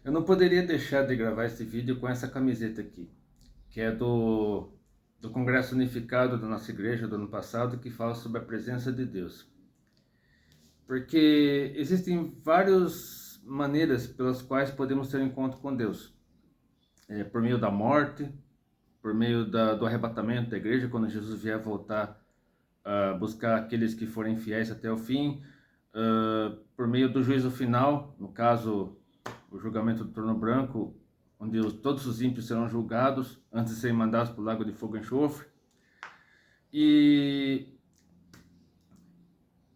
Eu não poderia deixar de gravar esse vídeo com essa camiseta aqui, que é do Congresso Unificado da nossa igreja do ano passado, que fala sobre a presença de Deus. Porque existem várias maneiras pelas quais podemos ter um encontro com Deus. Por meio da morte, por meio do arrebatamento da igreja, quando Jesus vier voltar a buscar aqueles que forem fiéis até o fim, por meio do juízo final, no caso, o julgamento do trono branco, onde todos os ímpios serão julgados antes de serem mandados para o lago de fogo e enxofre.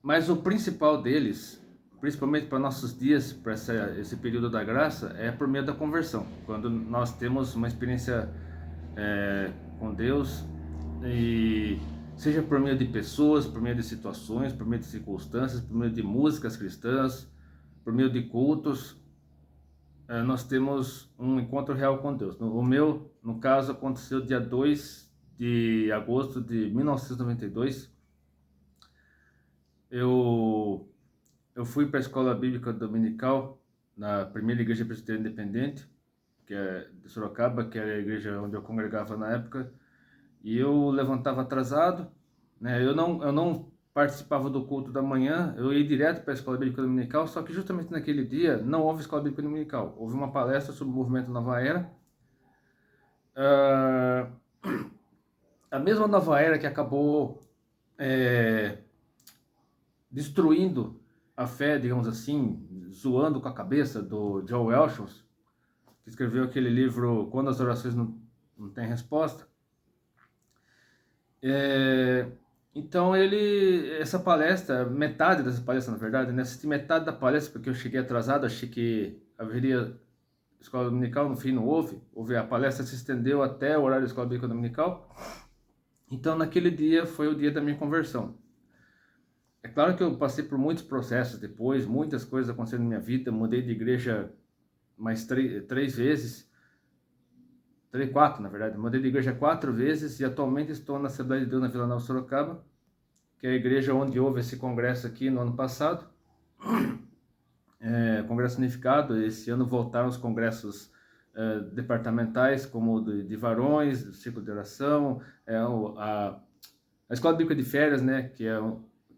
Mas o principal deles, principalmente para nossos dias, para esse período da graça, é por meio da conversão. Quando nós temos uma experiência com Deus, e seja por meio de pessoas, por meio de situações, por meio de circunstâncias, por meio de músicas cristãs, por meio de cultos, nós temos um encontro real com Deus. O meu, no caso, aconteceu dia 2 de agosto de 1992. Eu fui para a escola bíblica dominical na primeira igreja presbiteriana independente, que é de Sorocaba, que era a igreja onde eu congregava na época, e eu levantava atrasado, né? Eu não participava do culto da manhã, eu ia direto para a escola bíblica dominical, só que justamente naquele dia não houve escola bíblica dominical, houve uma palestra sobre o movimento Nova Era, a mesma Nova Era que acabou destruindo a fé, digamos assim, zoando com a cabeça do Joel Welchons, que escreveu aquele livro Quando as Orações Não Têm Resposta. Então essa palestra, metade dessa palestra na verdade, né, assisti metade da palestra porque eu cheguei atrasado, achei que haveria escola dominical, no fim não houve, a palestra se estendeu até o horário da escola bíblica dominical. Então naquele dia foi o dia da minha conversão. É claro que eu passei por muitos processos depois, muitas coisas aconteceram na minha vida, mudei de igreja mais três vezes, quatro na verdade, mudei de igreja 4 vezes e atualmente estou na Assembleia de Deus na Vila Nova Sorocaba, que é a igreja onde houve esse congresso aqui no ano passado, Congresso Unificado. Esse ano voltaram os congressos departamentais, como o de varões, do ciclo de oração, a Escola Bíblica de Férias, né, que é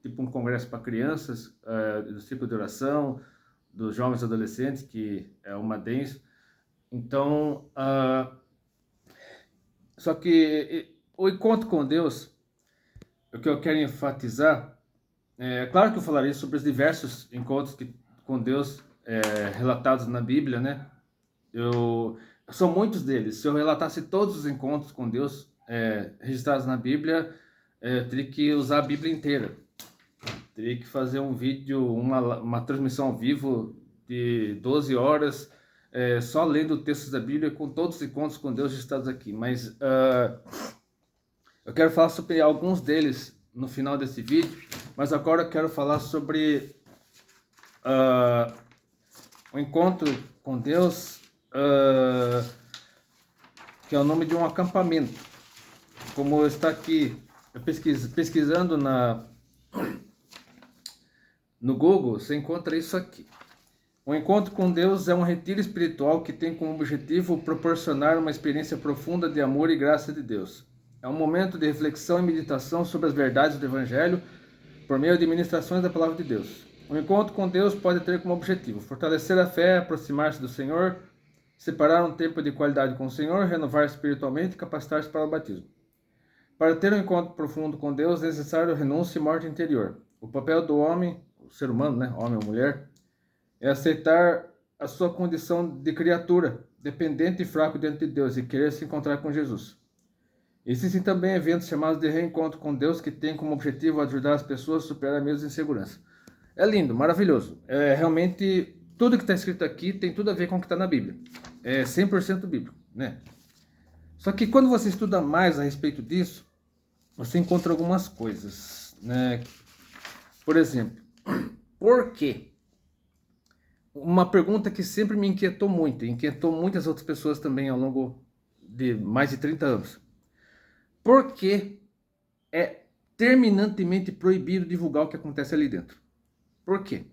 tipo um congresso para crianças, do ciclo de oração, dos jovens e adolescentes, que é uma DENS. Então, só que o encontro com Deus, o que eu quero enfatizar, claro que eu falaria sobre os diversos encontros com Deus relatados na Bíblia, né? São muitos deles. Se eu relatasse todos os encontros com Deus registrados na Bíblia, eu teria que usar a Bíblia inteira. Teria que fazer um vídeo, uma transmissão ao vivo de 12 horas, só lendo textos da Bíblia com todos os encontros com Deus registrados aqui. Mas eu quero falar sobre alguns deles no final desse vídeo, mas agora eu quero falar sobre o encontro com Deus, que é o nome de um acampamento. Como está aqui, pesquisando no Google, você encontra isso aqui. O encontro com Deus é um retiro espiritual que tem como objetivo proporcionar uma experiência profunda de amor e graça de Deus. É um momento de reflexão e meditação sobre as verdades do Evangelho por meio de ministrações da Palavra de Deus. O encontro com Deus pode ter como objetivo fortalecer a fé, aproximar-se do Senhor, separar um tempo de qualidade com o Senhor, renovar espiritualmente e capacitar-se para o batismo. Para ter um encontro profundo com Deus é necessário renúncia e morte interior. O papel do homem, o ser humano, né, homem ou mulher, é aceitar a sua condição de criatura, dependente e fraco diante de Deus, e querer se encontrar com Jesus. Existem também eventos chamados de reencontro com Deus, que têm como objetivo ajudar as pessoas a superar medos e insegurança. É lindo, maravilhoso. Realmente, tudo que está escrito aqui tem tudo a ver com o que está na Bíblia. É 100% bíblico, né? Só que quando você estuda mais a respeito disso, você encontra algumas coisas, né? Por exemplo, por quê? Uma pergunta que sempre me inquietou muito, e inquietou muitas outras pessoas também ao longo de mais de 30 anos. Por que é terminantemente proibido divulgar o que acontece ali dentro? Por quê?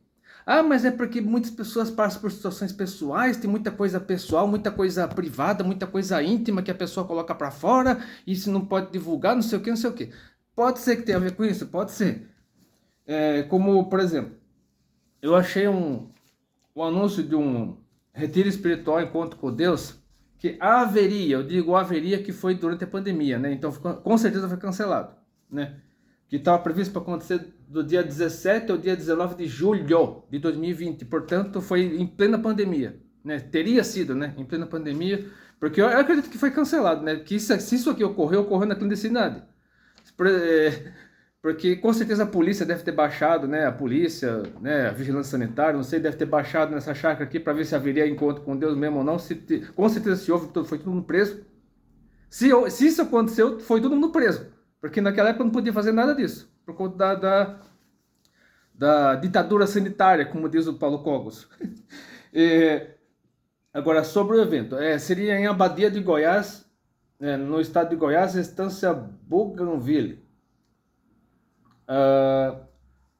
Ah, mas é porque muitas pessoas passam por situações pessoais, tem muita coisa pessoal, muita coisa privada, muita coisa íntima que a pessoa coloca para fora, e isso não pode divulgar, não sei o que, não sei o que. Pode ser que tenha a ver com isso, pode ser. Como, por exemplo, eu achei um anúncio de um retiro espiritual, encontro com Deus, que haveria, eu digo haveria, que foi durante a pandemia, né? Então, com certeza foi cancelado, né? Que estava previsto para acontecer do dia 17 ao dia 19 de julho de 2020. Portanto, foi em plena pandemia, né? Teria sido, né? Em plena pandemia, porque eu acredito que foi cancelado, né? Que se isso aqui ocorreu na clandestinidade. Porque com certeza a polícia deve ter baixado, né? A polícia, né? A vigilância sanitária, não sei, deve ter baixado nessa chácara aqui para ver se haveria encontro com Deus mesmo ou não. Com certeza se houve, foi todo mundo preso. Se isso aconteceu, foi todo mundo preso. Porque naquela época não podia fazer nada disso. Por conta da ditadura sanitária, como diz o Paulo Cogos. Agora, sobre o evento. Seria em Abadia de Goiás, no estado de Goiás, Estância Bougainville.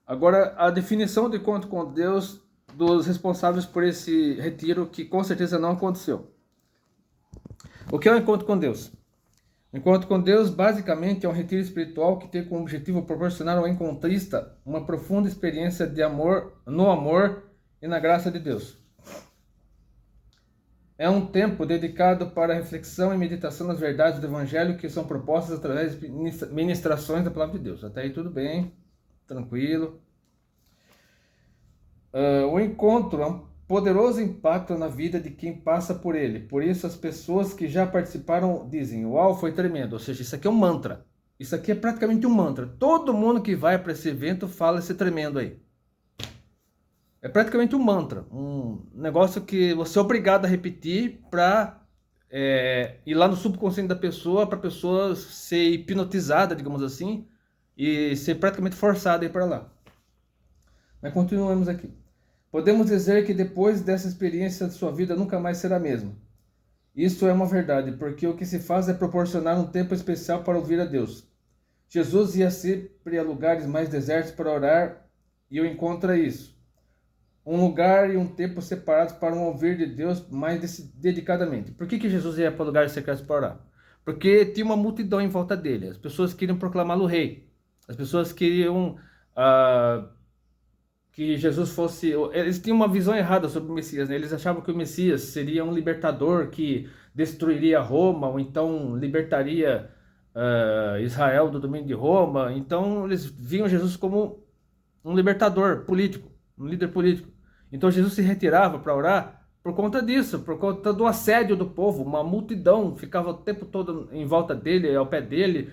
Agora, a definição de encontro com Deus dos responsáveis por esse retiro, que com certeza não aconteceu. O que é o encontro com Deus? O encontro com Deus, basicamente, é um retiro espiritual que tem como objetivo proporcionar ao encontrista uma profunda experiência de amor, no amor e na graça de Deus. É um tempo dedicado para a reflexão e meditação nas verdades do Evangelho que são propostas através de ministrações da Palavra de Deus. Até aí tudo bem, tranquilo. O encontro é um poderoso impacto na vida de quem passa por ele. Por isso as pessoas que já participaram dizem, uau, foi tremendo. Ou seja, isso aqui é um mantra. Isso aqui é praticamente um mantra. Todo mundo que vai para esse evento fala esse tremendo aí. É praticamente um mantra. Um negócio que você é obrigado a repetir para ir lá no subconsciente da pessoa, para a pessoa ser hipnotizada, digamos assim, e ser praticamente forçada a ir para lá. Mas continuamos aqui. Podemos dizer que depois dessa experiência de sua vida nunca mais será a mesma. Isso é uma verdade, porque o que se faz é proporcionar um tempo especial para ouvir a Deus. Jesus ia sempre a lugares mais desertos para orar e eu encontro isso. Um lugar e um tempo separados para um ouvir de Deus mais dedicadamente. Por que Jesus ia para lugares secretos para orar? Porque tinha uma multidão em volta dele. As pessoas queriam proclamá-lo rei. As pessoas queriam que Jesus fosse... Eles tinham uma visão errada sobre o Messias, né? Eles achavam que o Messias seria um libertador que destruiria Roma, ou então libertaria Israel do domínio de Roma. Então eles viam Jesus como um libertador político, um líder político. Então Jesus se retirava para orar por conta disso, por conta do assédio do povo. Uma multidão ficava o tempo todo em volta dele, ao pé dele.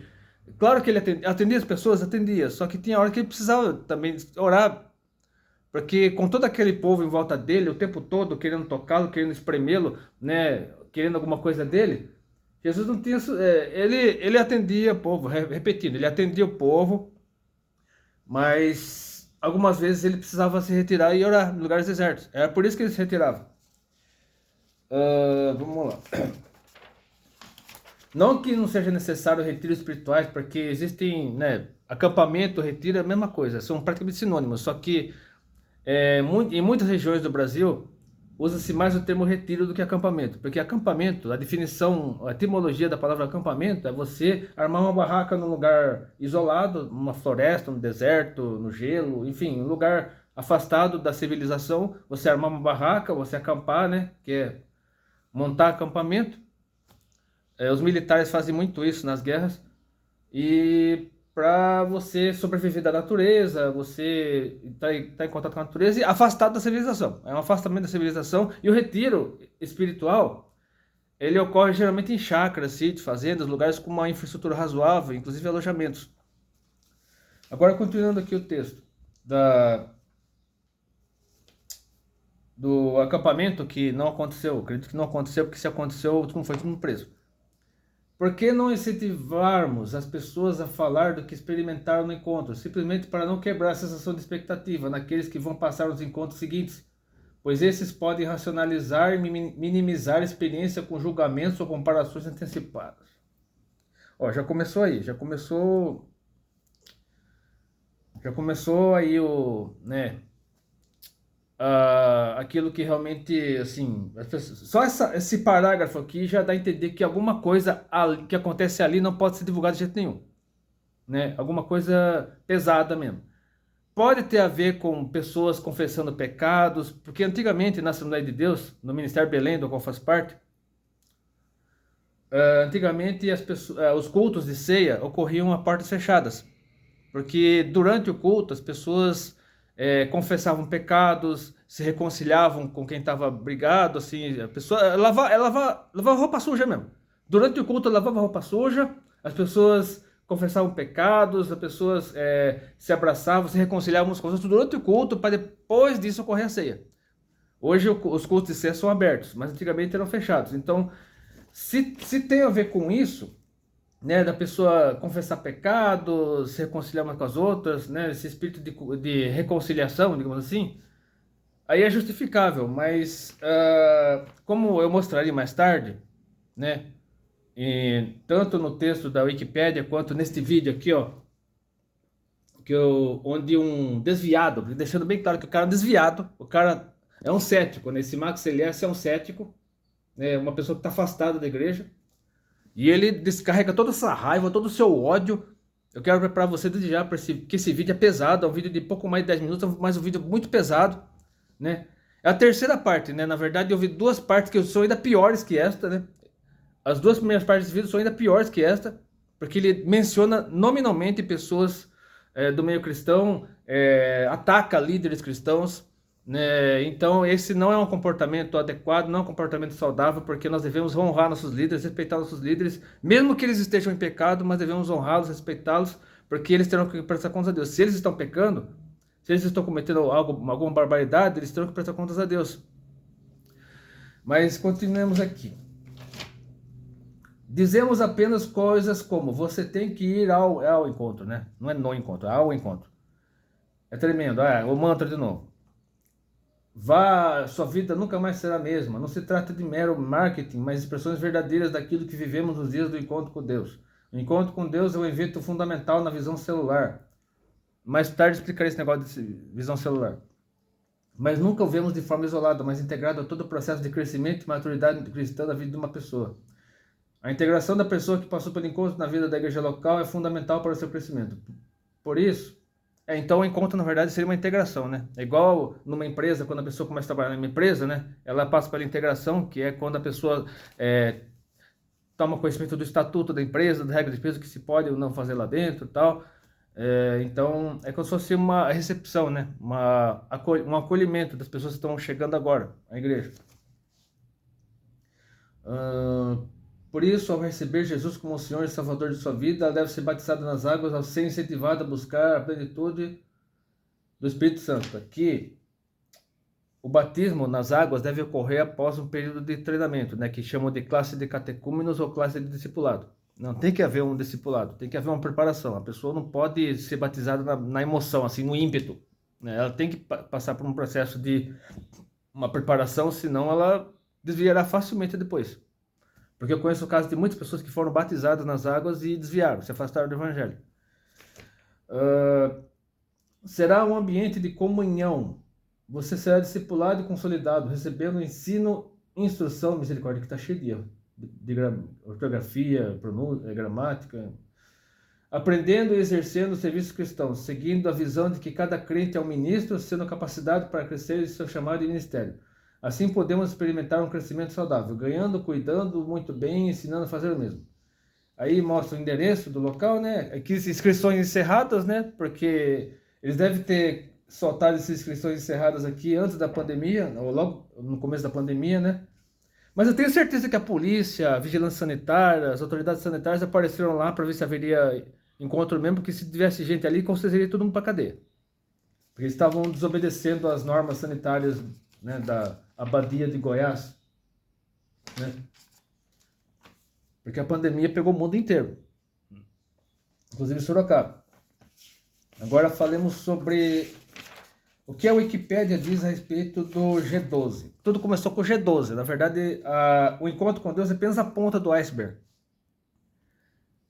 Claro que ele atendia as pessoas, atendia, só que tinha hora que ele precisava também orar, porque com todo aquele povo em volta dele, o tempo todo querendo tocá-lo, querendo espremê-lo, né, querendo alguma coisa dele, Jesus não tinha... ele atendia o povo, repetindo, ele atendia o povo, mas algumas vezes ele precisava se retirar e orar em lugares desertos. Era por isso que ele se retirava. Vamos lá. Não que não seja necessário retiros espirituais, porque existem, né, acampamento, retiro, é a mesma coisa, são praticamente sinônimos, só que em muitas regiões do Brasil, usa-se mais o termo retiro do que acampamento, porque acampamento, a definição, a etimologia da palavra acampamento é você armar uma barraca num lugar isolado, numa floresta, no deserto, no gelo, enfim, um lugar afastado da civilização, você armar uma barraca, você acampar, né, que é montar acampamento. Os militares fazem muito isso nas guerras, e para você sobreviver da natureza, você tá em contato com a natureza e afastado da civilização. É um afastamento da civilização. E o retiro espiritual, ele ocorre geralmente em chácaras, sítios, fazendas, lugares com uma infraestrutura razoável, inclusive alojamentos. Agora, continuando aqui o texto do acampamento, que não aconteceu. Acredito que não aconteceu, porque se aconteceu, não foi todo mundo preso. Por que não incentivarmos as pessoas a falar do que experimentaram no encontro, simplesmente para não quebrar a sensação de expectativa naqueles que vão passar os encontros seguintes? Pois esses podem racionalizar e minimizar a experiência com julgamentos ou comparações antecipadas. Ó, já começou aí, já começou aí o, né, aquilo que realmente, assim, só esse parágrafo aqui já dá a entender que alguma coisa que acontece ali não pode ser divulgada de jeito nenhum, né? Alguma coisa pesada mesmo. Pode ter a ver com pessoas confessando pecados, porque antigamente na Assembleia de Deus, no Ministério Belém, do qual faz parte, antigamente os cultos de ceia ocorriam a portas fechadas, porque durante o culto as pessoas confessavam pecados, se reconciliavam com quem estava brigado, assim, a pessoa lavava roupa suja mesmo. Durante o culto lavava roupa suja, as pessoas confessavam pecados, as pessoas se abraçavam, se reconciliavam uns com os outros durante o culto, para depois disso ocorrer a ceia. Hoje os cultos de ceia são abertos, mas antigamente eram fechados. Então, se tem a ver com isso, né, da pessoa confessar pecados, se reconciliar umas com as outras, né, esse espírito de reconciliação, digamos assim, aí é justificável, mas como eu mostrarei mais tarde, né, tanto no texto da Wikipédia quanto neste vídeo aqui, ó, onde um desviado, deixando bem claro que o cara é um desviado, o cara é um cético, né, esse Max Elias é um cético, né, uma pessoa que está afastada da igreja, e ele descarrega toda essa raiva, todo o seu ódio. Eu quero preparar você desde já, que esse vídeo é pesado, é um vídeo de pouco mais de 10 minutos, mas um vídeo muito pesado, né? É a terceira parte, né? Na verdade, eu vi duas partes que são ainda piores que esta, né? As duas primeiras partes desse vídeo são ainda piores que esta, porque ele menciona nominalmente pessoas do meio cristão, ataca líderes cristãos, né? Então esse não é um comportamento adequado, não é um comportamento saudável, porque nós devemos honrar nossos líderes, respeitar nossos líderes, mesmo que eles estejam em pecado, mas devemos honrá-los, respeitá-los, porque eles terão que prestar contas a Deus. Se eles estão pecando, se eles estão cometendo alguma barbaridade, eles terão que prestar contas a Deus. Mas continuemos aqui. Dizemos apenas coisas como: você tem que ir ao encontro, né? Não é no encontro, é ao encontro. É tremendo, o mantra de novo. Sua vida nunca mais será a mesma. Não se trata de mero marketing, mas expressões verdadeiras daquilo que vivemos nos dias do encontro com Deus. O encontro com Deus é um evento fundamental na visão celular. Mais tarde explicarei esse negócio de visão celular. Mas nunca o vemos de forma isolada, mas integrado a todo o processo de crescimento e maturidade cristã da vida de uma pessoa. A integração da pessoa que passou pelo encontro na vida da igreja local é fundamental para o seu crescimento. Por isso, então o encontro na verdade seria uma integração, né? É igual numa empresa, quando a pessoa começa a trabalhar numa empresa, né? Ela passa pela integração, que é quando a pessoa toma conhecimento do estatuto da empresa, da regra de peso que se pode ou não fazer lá dentro e tal. Então é como se fosse uma recepção, né? Um acolhimento das pessoas que estão chegando agora à igreja. Por isso, ao receber Jesus como o Senhor e Salvador de sua vida, ela deve ser batizada nas águas ao ser incentivada a buscar a plenitude do Espírito Santo. Aqui, o batismo nas águas deve ocorrer após um período de treinamento, né, que chamam de classe de catecúmenos ou classe de discipulado. Não tem que haver um discipulado, tem que haver uma preparação. A pessoa não pode ser batizada na emoção, assim, no ímpeto, né? Ela tem que passar por um processo de uma preparação, senão ela desviará facilmente depois. Porque eu conheço o caso de muitas pessoas que foram batizadas nas águas e desviaram, se afastaram do evangelho. Será um ambiente de comunhão. Você será discipulado e consolidado, recebendo ensino, instrução, misericórdia, que está cheio de erro, de ortografia, pronúncia, gramática. Aprendendo e exercendo os serviços cristãos, seguindo a visão de que cada crente é um ministro, sendo capacitado para crescer em seu chamado e ministério. Assim podemos experimentar um crescimento saudável, ganhando, cuidando muito bem, ensinando a fazer o mesmo. Aí mostra o endereço do local, né? Aqui inscrições encerradas, né? Porque eles devem ter soltado essas inscrições encerradas aqui antes da pandemia, ou logo no começo da pandemia, né? Mas eu tenho certeza que a polícia, a vigilância sanitária, as autoridades sanitárias apareceram lá para ver se haveria encontro mesmo, porque se tivesse gente ali, com certeza iria todo mundo para cadeia. Porque eles estavam desobedecendo as normas sanitárias, né, da Abadia de Goiás, né? Porque a pandemia pegou o mundo inteiro, inclusive Sorocaba. Agora falemos sobre o que a Wikipédia diz a respeito do G12. Tudo começou com o G12. Na verdade, o encontro com Deus é apenas a ponta do iceberg.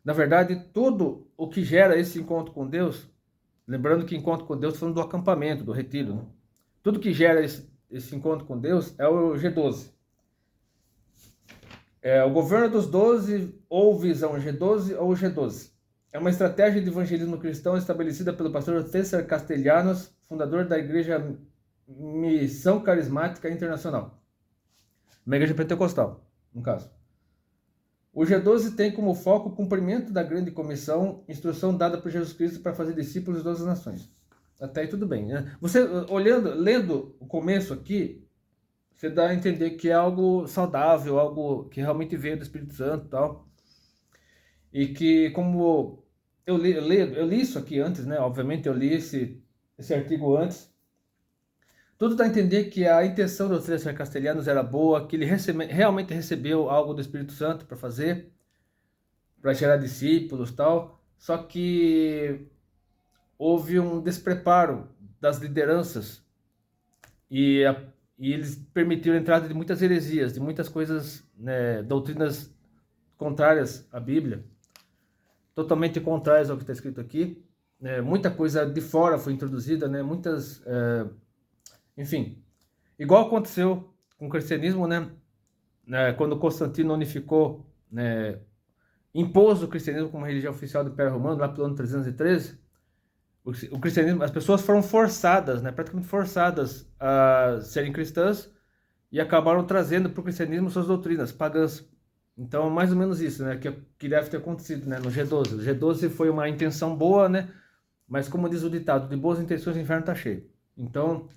Na verdade, tudo o que gera esse encontro com Deus, lembrando que encontro com Deus foi do acampamento, do retiro, né? Tudo que gera esse encontro com Deus é o G12. O governo dos 12 ou visão G12 ou G12. É uma estratégia de evangelismo cristão estabelecida pelo pastor César Castellanos, fundador da Igreja Missão Carismática Internacional, uma igreja pentecostal, no caso. O G12 tem como foco o cumprimento da grande comissão, instrução dada por Jesus Cristo para fazer discípulos de todas as nações. Até aí tudo bem, né? Você, lendo o começo aqui, você dá a entender que é algo saudável, algo que realmente veio do Espírito Santo e tal. E que, como eu li isso aqui antes, né? Obviamente eu li esse artigo antes. Tudo dá a entender que a intenção do César Castellanos era boa, que ele realmente recebeu algo do Espírito Santo para fazer, para gerar discípulos e tal. Só que houve um despreparo das lideranças e eles permitiram a entrada de muitas heresias, de muitas coisas, né, doutrinas contrárias à Bíblia, totalmente contrárias ao que está escrito aqui. Muita coisa de fora foi introduzida, né, muitas, enfim, igual aconteceu com o cristianismo, né, quando Constantino unificou, né, impôs o cristianismo como religião oficial do Império Romano, lá pelo ano 313, o cristianismo, as pessoas foram forçadas, né, praticamente forçadas a serem cristãs e acabaram trazendo para o cristianismo suas doutrinas pagãs. Então, mais ou menos isso, né, que deve ter acontecido, né, no G12. O G12 foi uma intenção boa, né, mas como diz o ditado, de boas intenções o inferno está cheio. Então,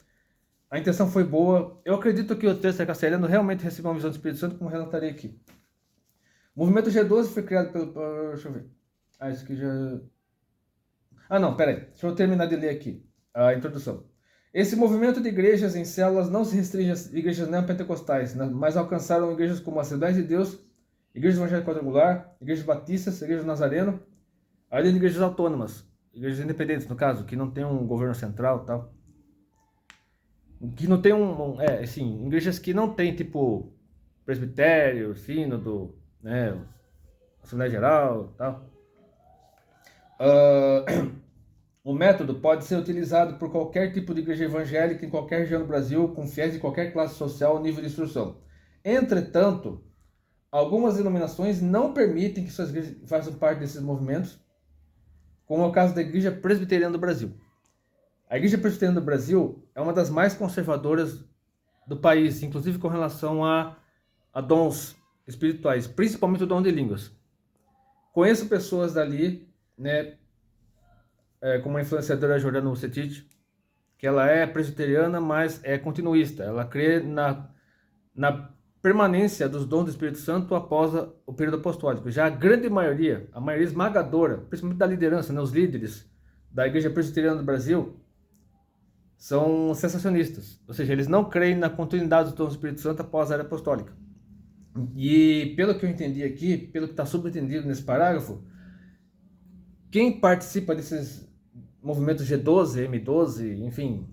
a intenção foi boa. Eu acredito que o César Castellanos realmente recebeu uma visão do Espírito Santo, como relatarei aqui. O movimento G12 foi criado pelo... Deixa eu ver. Isso aqui já... não, peraí. Deixa eu terminar de ler aqui a introdução. Esse movimento de igrejas em células não se restringe às igrejas neopentecostais, mas alcançaram igrejas como Assembleias de Deus, Igreja Evangélica Quadrangular, Igrejas Batistas, Igreja Nazareno, além de igrejas autônomas, igrejas independentes, no caso, que não tem um governo central e tal. Que não tem assim, igrejas que não tem, tipo, presbitério, sínodo, né, Assembleia Geral e tal. O método pode ser utilizado por qualquer tipo de igreja evangélica em qualquer região do Brasil, com fiéis de qualquer classe social ou nível de instrução. Entretanto, algumas denominações não permitem que suas igrejas façam parte desses movimentos, como é o caso da Igreja Presbiteriana do Brasil. A Igreja Presbiteriana do Brasil é uma das mais conservadoras do país, inclusive com relação a dons espirituais, principalmente o dom de línguas. Conheço pessoas dali, né, como a influenciadora Jordana Musetich, que ela é presbiteriana, mas é continuista. Ela crê na permanência dos dons do Espírito Santo após o período apostólico. Já a grande maioria, a maioria esmagadora, principalmente da liderança, né, os líderes da Igreja Presbiteriana do Brasil, são sensacionistas. Ou seja, eles não creem na continuidade dos dons do Espírito Santo após a era apostólica. E pelo que eu entendi aqui, pelo que está subentendido nesse parágrafo, quem participa desses movimentos G12, M12, enfim,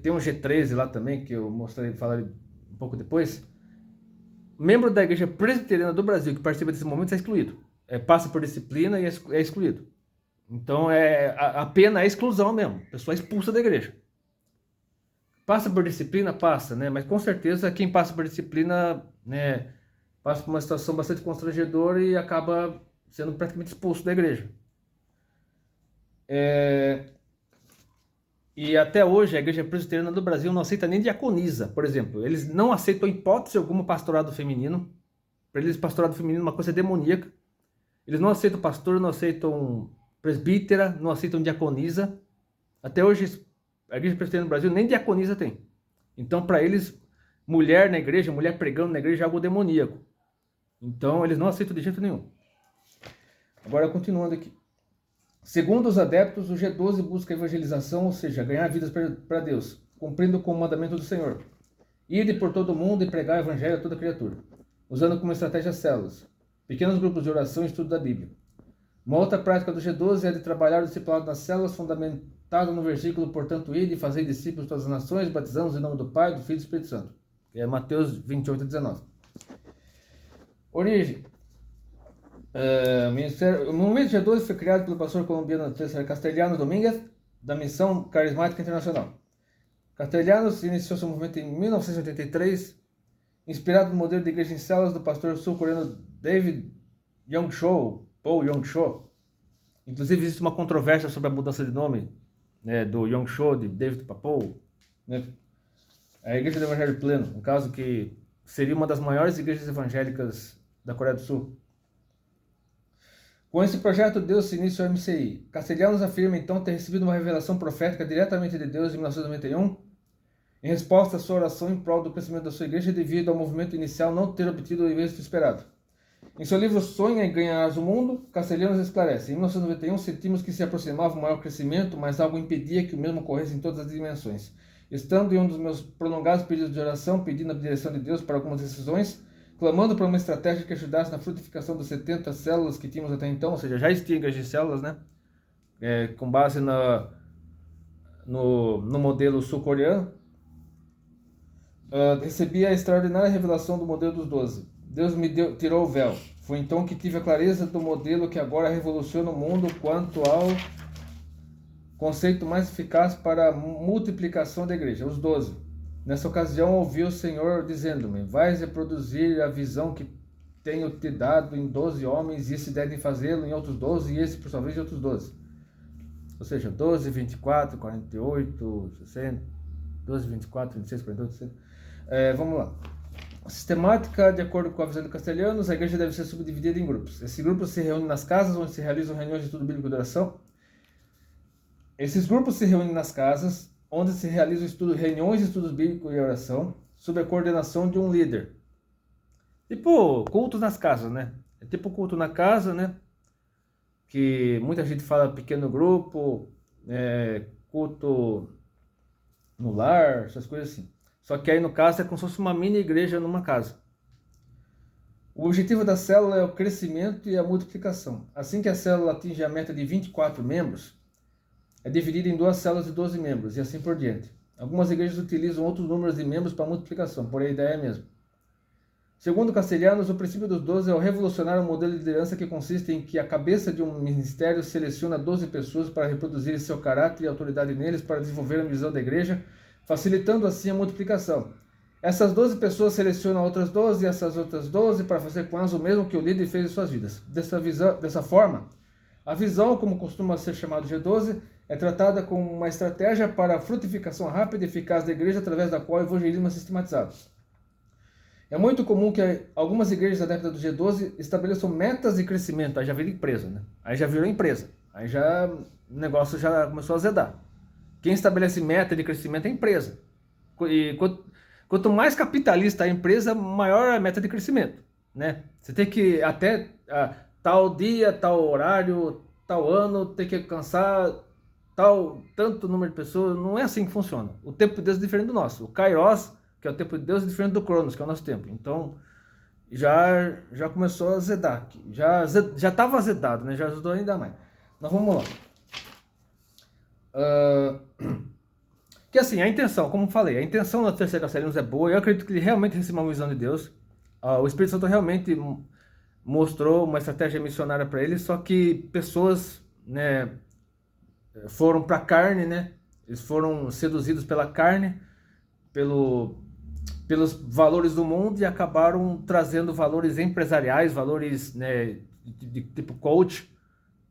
tem um G13 lá também, que eu falarei um pouco depois. Membro da Igreja Presbiteriana do Brasil que participa desse momento é excluído. Passa por disciplina e é excluído. Então, a pena é exclusão mesmo. A pessoa é expulsa da igreja. Passa por disciplina? Passa, né? Mas com certeza quem passa por disciplina, né, passa por uma situação bastante constrangedora e acaba sendo praticamente expulso da igreja. E até hoje a Igreja Presbiteriana do Brasil não aceita nem diaconisa, por exemplo. Eles não aceitam hipótese alguma pastorado feminino. Para eles, pastorado feminino é uma coisa demoníaca. Eles não aceitam pastor, não aceitam presbítera, não aceitam diaconisa. Até hoje a Igreja Presbiteriana do Brasil nem diaconisa tem. Então, para eles, mulher na igreja, mulher pregando na igreja é algo demoníaco. Então, eles não aceitam de jeito nenhum. Agora, continuando aqui. Segundo os adeptos, o G12 busca evangelização, ou seja, ganhar vidas para Deus, cumprindo com o mandamento do Senhor. Ide por todo mundo e pregar o evangelho a toda criatura, usando como estratégia células, pequenos grupos de oração e estudo da Bíblia. Uma outra prática do G12 é de trabalhar o discipulado nas células, fundamentado no versículo, portanto, ide e fazei discípulos de todas as nações, batizando-os em nome do Pai, do Filho e do Espírito Santo. É Mateus 28, 19. Origem. O movimento G12 foi criado pelo pastor colombiano César Castellanos Domínguez, da Missão Carismática Internacional. Castelhanos iniciou seu movimento em 1983, inspirado no modelo de igreja em células do pastor sul-coreano David Young-cho, Paul Young-cho. Inclusive existe uma controvérsia sobre a mudança de nome, né, do Young-cho, de David para Paul, né? A Igreja do Evangelho Pleno, no caso que seria uma das maiores igrejas evangélicas da Coreia do Sul. Com esse projeto, Deus iniciou o MCI. Castelhanos afirma então ter recebido uma revelação profética diretamente de Deus em 1991, em resposta à sua oração em prol do crescimento da sua igreja devido ao movimento inicial não ter obtido o êxito esperado. Em seu livro Sonha e Ganharás o Mundo, Castelhanos esclarece: em 1991 sentimos que se aproximava um maior crescimento, mas algo impedia que o mesmo ocorresse em todas as dimensões. Estando em um dos meus prolongados pedidos de oração, pedindo a direção de Deus para algumas decisões, clamando por uma estratégia que ajudasse na frutificação das 70 células que tínhamos até então, ou seja, já existia igreja de células, né? Com base no modelo sul-coreano, recebi a extraordinária revelação do modelo dos 12. Deus me tirou o véu. Foi então que tive a clareza do modelo que agora revoluciona o mundo quanto ao conceito mais eficaz para a multiplicação da igreja, os 12. Nessa ocasião, ouvi o Senhor dizendo-me: vais reproduzir a visão que tenho te dado em 12 homens, e esse devem fazê-lo em outros 12, e esse, por sua vez, em outros 12. Ou seja, 12, 24, 48, 60, 12, 24, 26, 48, 60. Vamos lá. Sistemática, de acordo com a visão de Castelhanos, a igreja deve ser subdividida em grupos. Esses grupos se reúnem nas casas, onde se realizam reuniões de estudo bíblico de oração. Esses grupos se reúnem nas casas, onde se realizam reuniões de estudos bíblicos e oração, sob a coordenação de um líder. Tipo cultos nas casas, né? É tipo culto na casa, né? Que muita gente fala pequeno grupo, culto no lar, essas coisas assim. Só que aí no caso é como se fosse uma mini igreja numa casa. O objetivo da célula é o crescimento e a multiplicação. Assim que a célula atinge a meta de 24 membros, é dividida em duas células de 12 membros, e assim por diante. Algumas igrejas utilizam outros números de membros para multiplicação, porém a ideia é a mesma. Segundo Castelhanos, o princípio dos 12 é o revolucionário modelo de liderança que consiste em que a cabeça de um ministério seleciona 12 pessoas para reproduzir seu caráter e autoridade neles para desenvolver a visão da igreja, facilitando assim a multiplicação. Essas 12 pessoas selecionam outras 12 e essas outras 12 para fazer com elas o mesmo que o líder fez em suas vidas. Dessa forma, a visão, como costuma ser chamado G12, é tratada como uma estratégia para a frutificação rápida e eficaz da igreja através da qual o evangelismo é sistematizado. É muito comum que algumas igrejas adeptas do G12 estabeleçam metas de crescimento. Aí já virou empresa, né? Aí já virou empresa. Aí já o negócio já começou a azedar. Quem estabelece meta de crescimento é a empresa. E quanto mais capitalista a empresa, maior a meta de crescimento, né? Você tem que até tal dia, tal horário, tal ano, tem que alcançar tanto número de pessoas. Não é assim que funciona. O tempo de Deus é diferente do nosso. O Kairos, que é o tempo de Deus, é diferente do Cronos, que é o nosso tempo. Então, já começou a azedar. Já estava azedado, né? Já ajudou ainda mais. Mas vamos lá. Que assim, a intenção, como falei, a intenção da terceira Castelhanos é boa. Eu acredito que ele realmente recebeu uma visão de Deus. O Espírito Santo realmente mostrou uma estratégia missionária para ele, só que pessoas, né, foram para a carne, né? Eles foram seduzidos pela carne, pelos valores do mundo, e acabaram trazendo valores empresariais, valores, né, de tipo coach,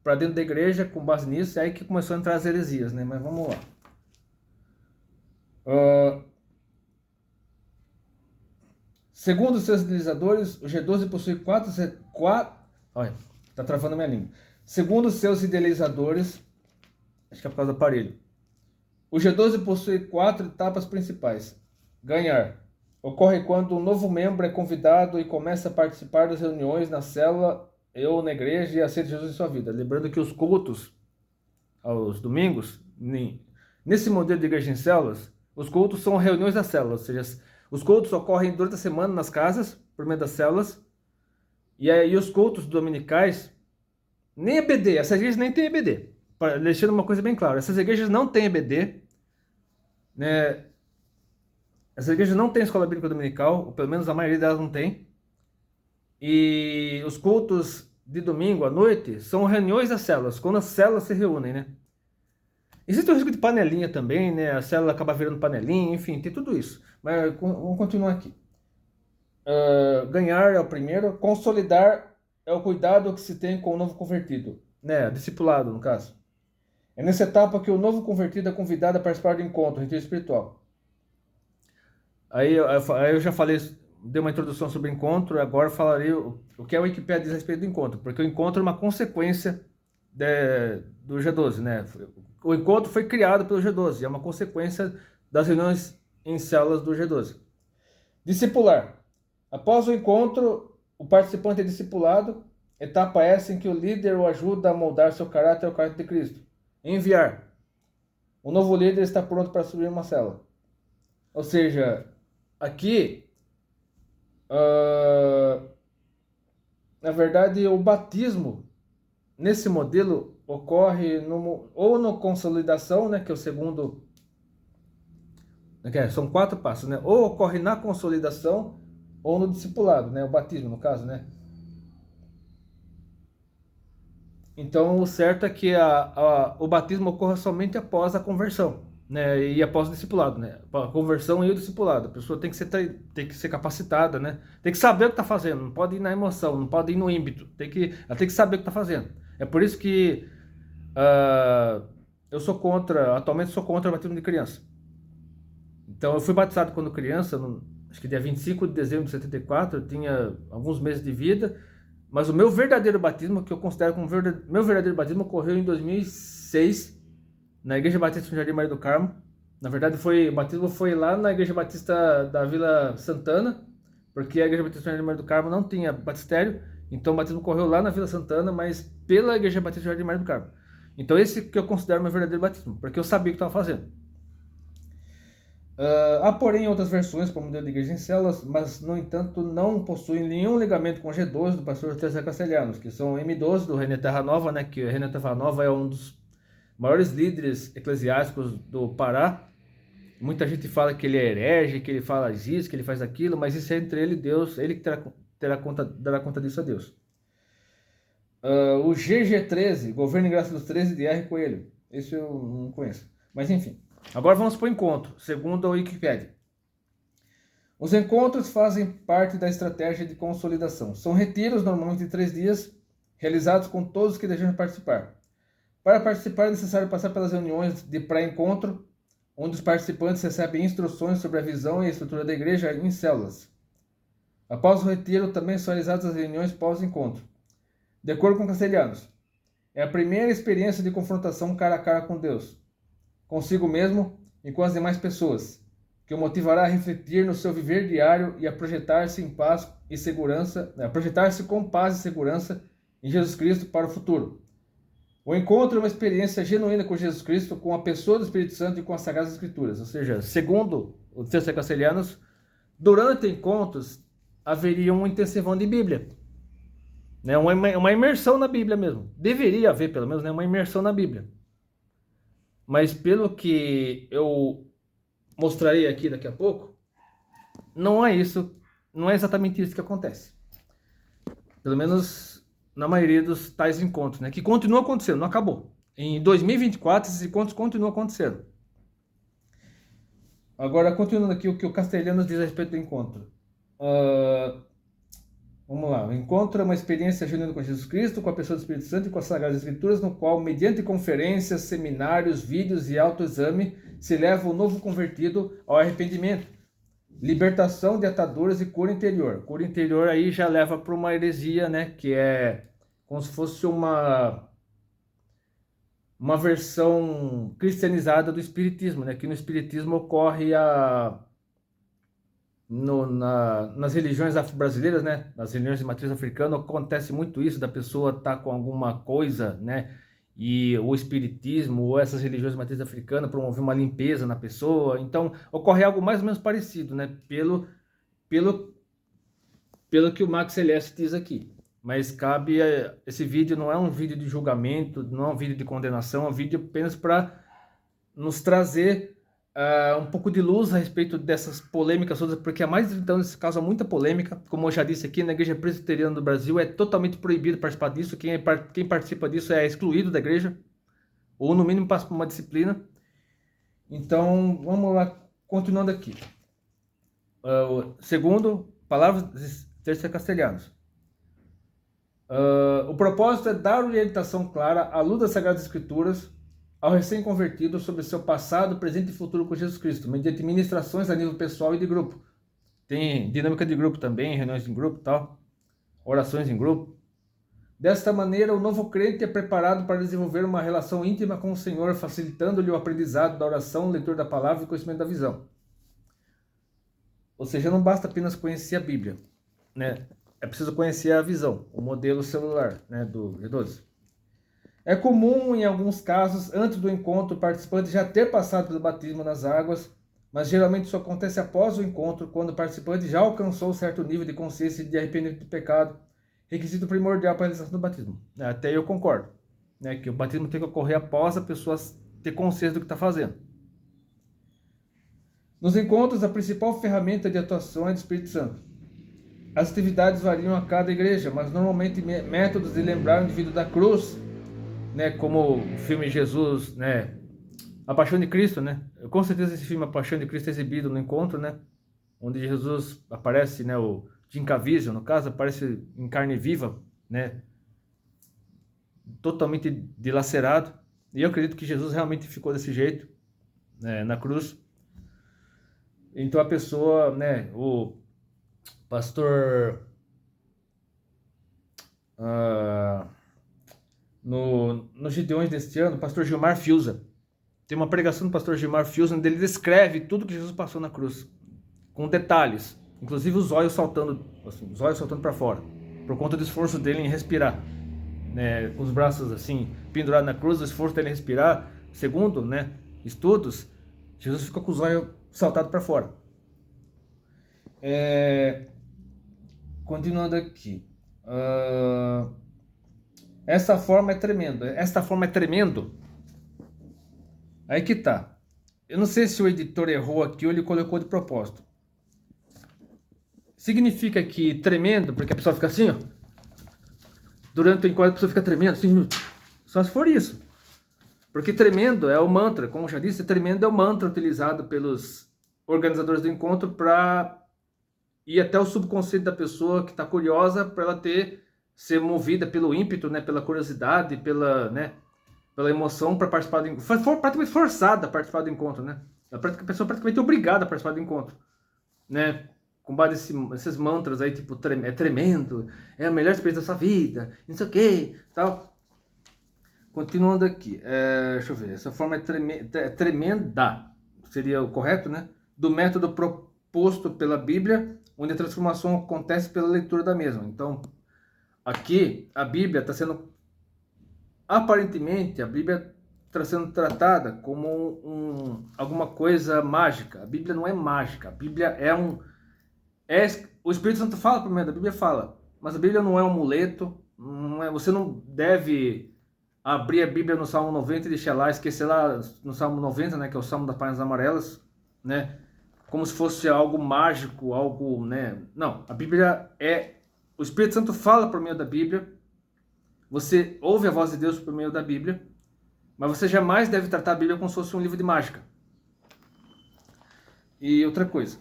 para dentro da igreja com base nisso. É aí que começou a entrar as heresias, né? Mas vamos lá. Segundo seus idealizadores, o G12 possui olha, tá travando a minha língua. Segundo seus idealizadores, acho que é por causa do aparelho, o G12 possui 4 etapas principais. Ganhar. Ocorre quando um novo membro é convidado e começa a participar das reuniões na célula ou na igreja e aceita Jesus em sua vida. Lembrando que os cultos, aos domingos, nesse modelo de igreja em células, os cultos são reuniões das células, ou seja, os cultos ocorrem durante a semana nas casas, por meio das células, e aí os cultos dominicais, nem EBD, essas igrejas nem têm EBD, deixando uma coisa bem clara, essas igrejas não têm EBD, né? Essas igrejas não têm escola bíblica dominical, ou pelo menos a maioria delas não tem, e os cultos de domingo à noite são reuniões das células, quando as células se reúnem, né? Existe o risco de panelinha também, né? A célula acaba virando panelinha, enfim, tem tudo isso. Mas vamos continuar aqui. Ganhar é o primeiro, consolidar é o cuidado que se tem com o novo convertido, né? Discipulado, no caso. É nessa etapa que o novo convertido é convidado a participar do encontro, retiro espiritual. Aí eu já falei, dei uma introdução sobre o encontro, agora falarei o que a Wikipédia diz a respeito do encontro, porque o encontro é uma consequência do G12, né? O encontro foi criado pelo G12, é uma consequência das reuniões em células do G12. Discipular. Após o encontro, o participante é discipulado, etapa essa em que o líder o ajuda a moldar seu caráter ao caráter de Cristo. Enviar. O novo líder está pronto para assumir uma célula. Ou seja, aqui, na verdade, o batismo, nesse modelo, ocorre ou na consolidação, né, que é o segundo, são 4 passos, né? Ou ocorre na consolidação ou no discipulado, né? O batismo, no caso, né? Então, o certo é que o batismo ocorra somente após a conversão, né? E após o discipulado, né? A conversão e o discipulado. A pessoa tem que ser capacitada, né? Tem que saber o que está fazendo, não pode ir na emoção, não pode ir no ímpeto. Ela tem que saber o que está fazendo. É por isso que eu atualmente sou contra o batismo de criança. Então, eu fui batizado quando criança, acho que dia 25 de dezembro de 74, eu tinha alguns meses de vida, mas o meu verdadeiro batismo, que eu considero como meu verdadeiro batismo, ocorreu em 2006, na Igreja Batista do Jardim Maria do Carmo. Na verdade, o batismo foi lá na Igreja Batista da Vila Santana, porque a Igreja Batista do Jardim Maria do Carmo não tinha batistério, então o batismo ocorreu lá na Vila Santana, mas pela Igreja Batista do Jardim Maria do Carmo. Então esse que eu considero meu verdadeiro batismo, porque eu sabia o que estava fazendo. Há, porém, outras versões para o modelo de igreja em células, mas, no entanto, não possuem nenhum ligamento com G12 do pastor César Castelhanos, que são M12 do René Terra Nova, né, que o René Terra Nova é um dos maiores líderes eclesiásticos do Pará. Muita gente fala que ele é herege, que ele fala isso, que ele faz aquilo, mas isso é entre ele e Deus, ele que dará conta disso a Deus. O GG13, Governo e Graça dos 13, de R. Coelho. Esse eu não conheço, mas enfim. Agora vamos para o encontro, segundo a Wikipédia. Os encontros fazem parte da estratégia de consolidação. São retiros, normalmente de 3 dias, realizados com todos que desejam participar. Para participar é necessário passar pelas reuniões de pré-encontro, onde os participantes recebem instruções sobre a visão e a estrutura da igreja em células. Após o retiro, também são realizadas as reuniões pós-encontro. De acordo com Castelhanos, é a primeira experiência de confrontação cara a cara com Deus, consigo mesmo e com as demais pessoas, que o motivará a refletir no seu viver diário e a projetar-se em paz e segurança, a projetar-se com paz e segurança em Jesus Cristo para o futuro. O encontro é uma experiência genuína com Jesus Cristo, com a pessoa do Espírito Santo e com as Sagradas Escrituras. Ou seja, segundo o texto de Castelhanos, durante encontros haveria um intensivão de Bíblia, né? Uma imersão na Bíblia mesmo. Deveria haver, pelo menos, né? Uma imersão na Bíblia. Mas pelo que eu mostrarei aqui daqui a pouco, não é exatamente isso que acontece. Pelo menos na maioria dos tais encontros, né? Que continua acontecendo, não acabou. Em 2024, esses encontros continuam acontecendo. Agora, continuando aqui o que o Castelhanos diz a respeito do encontro. Vamos lá. O encontro é uma experiência genuína com Jesus Cristo, com a pessoa do Espírito Santo e com as Sagradas Escrituras, no qual, mediante conferências, seminários, vídeos e autoexame, se leva o novo convertido ao arrependimento, libertação de ataduras e cura interior. Cura interior aí já leva para uma heresia, né? Que é como se fosse uma versão cristianizada do Espiritismo, né? Que no Espiritismo ocorre nas religiões afro-brasileiras, né, nas religiões de matriz africana, acontece muito isso, da pessoa estar com alguma coisa, né, e o espiritismo ou essas religiões de matriz africana promover uma limpeza na pessoa. Então, ocorre algo mais ou menos parecido, né, pelo que o Max Celeste diz aqui. Mas esse vídeo não é um vídeo de julgamento, não é um vídeo de condenação, é um vídeo apenas para nos trazer um pouco de luz a respeito dessas polêmicas todas, porque há mais de 30 anos isso causa muita polêmica. Como eu já disse aqui, na Igreja Presbiteriana do Brasil é totalmente proibido participar disso. Quem participa disso é excluído da igreja. ou no mínimo passa por uma disciplina. Então, vamos lá, continuando aqui. Segundo, palavras terça-castelhanos. O propósito é dar orientação clara à luz das Sagradas Escrituras ao recém-convertido sobre seu passado, presente e futuro com Jesus Cristo, mediante ministrações a nível pessoal e de grupo. Tem dinâmica de grupo também, reuniões em grupo e tal, orações em grupo. Desta maneira, o novo crente é preparado para desenvolver uma relação íntima com o Senhor, facilitando-lhe o aprendizado da oração, leitura da palavra e conhecimento da visão. Ou seja, não basta apenas conhecer a Bíblia, né? É preciso conhecer a visão, o modelo celular, né, do G12. É comum, em alguns casos, antes do encontro, o participante já ter passado pelo batismo nas águas, mas geralmente isso acontece após o encontro, quando o participante já alcançou certo nível de consciência e de arrependimento do pecado, requisito primordial para a realização do batismo. Até eu concordo, né, que o batismo tem que ocorrer após a pessoa ter consciência do que está fazendo. Nos encontros, a principal ferramenta de atuação é do Espírito Santo. As atividades variam a cada igreja, mas normalmente métodos de lembrar o indivíduo da cruz, né, como o filme Jesus, né, A Paixão de Cristo, né? Com certeza esse filme A Paixão de Cristo é exibido no encontro, né, onde Jesus aparece, né, o Jim Caviezel, no caso, aparece em carne viva, né, totalmente dilacerado. E eu acredito que Jesus realmente ficou desse jeito, né, na cruz. Então a pessoa, né, o pastor no Gideões deste ano, o pastor Gilmar Fiuza, tem uma pregação do pastor Gilmar Fiuza onde ele descreve tudo que Jesus passou na cruz, com detalhes, inclusive os olhos saltando, assim, os olhos saltando para fora, por conta do esforço dele em respirar, né, com os braços assim pendurados na cruz, o esforço dele em respirar. Segundo, né, estudos, Jesus ficou com os olhos saltados para fora. Continuando aqui. Essa forma é tremendo. Esta forma é tremendo. Aí que tá. Eu não sei se o editor errou aqui ou ele colocou de propósito. Significa que tremendo, porque a pessoa fica assim, ó. Durante o encontro a pessoa fica tremendo, assim. Só se for isso. Porque tremendo é o mantra, como eu já disse, tremendo é o mantra utilizado pelos organizadores do encontro para ir até o subconsciente da pessoa que está curiosa, para ela ser movida pelo ímpeto, né, pela curiosidade, pela emoção para participar do encontro. For praticamente forçada a participar do encontro, né? A pessoa praticamente obrigada a participar do encontro, né? Com base nesses mantras aí, tipo, é tremendo, é a melhor experiência da sua vida, não sei o que, tal. Continuando aqui, deixa eu ver, essa forma é tremenda, seria o correto, né? Do método proposto pela Bíblia, onde a transformação acontece pela leitura da mesma. Então, aqui, a Bíblia está sendo, aparentemente, a Bíblia está sendo tratada como alguma coisa mágica. A Bíblia não é mágica, a Bíblia o Espírito Santo fala primeiro, a Bíblia fala, mas a Bíblia não é um amuleto, você não deve abrir a Bíblia no Salmo 90 e deixar lá, esquecer lá no Salmo 90, né, que é o Salmo das Páginas Amarelas, né, como se fosse algo mágico, algo, né, não, a Bíblia o Espírito Santo fala por meio da Bíblia, você ouve a voz de Deus por meio da Bíblia, mas você jamais deve tratar a Bíblia como se fosse um livro de mágica. E outra coisa,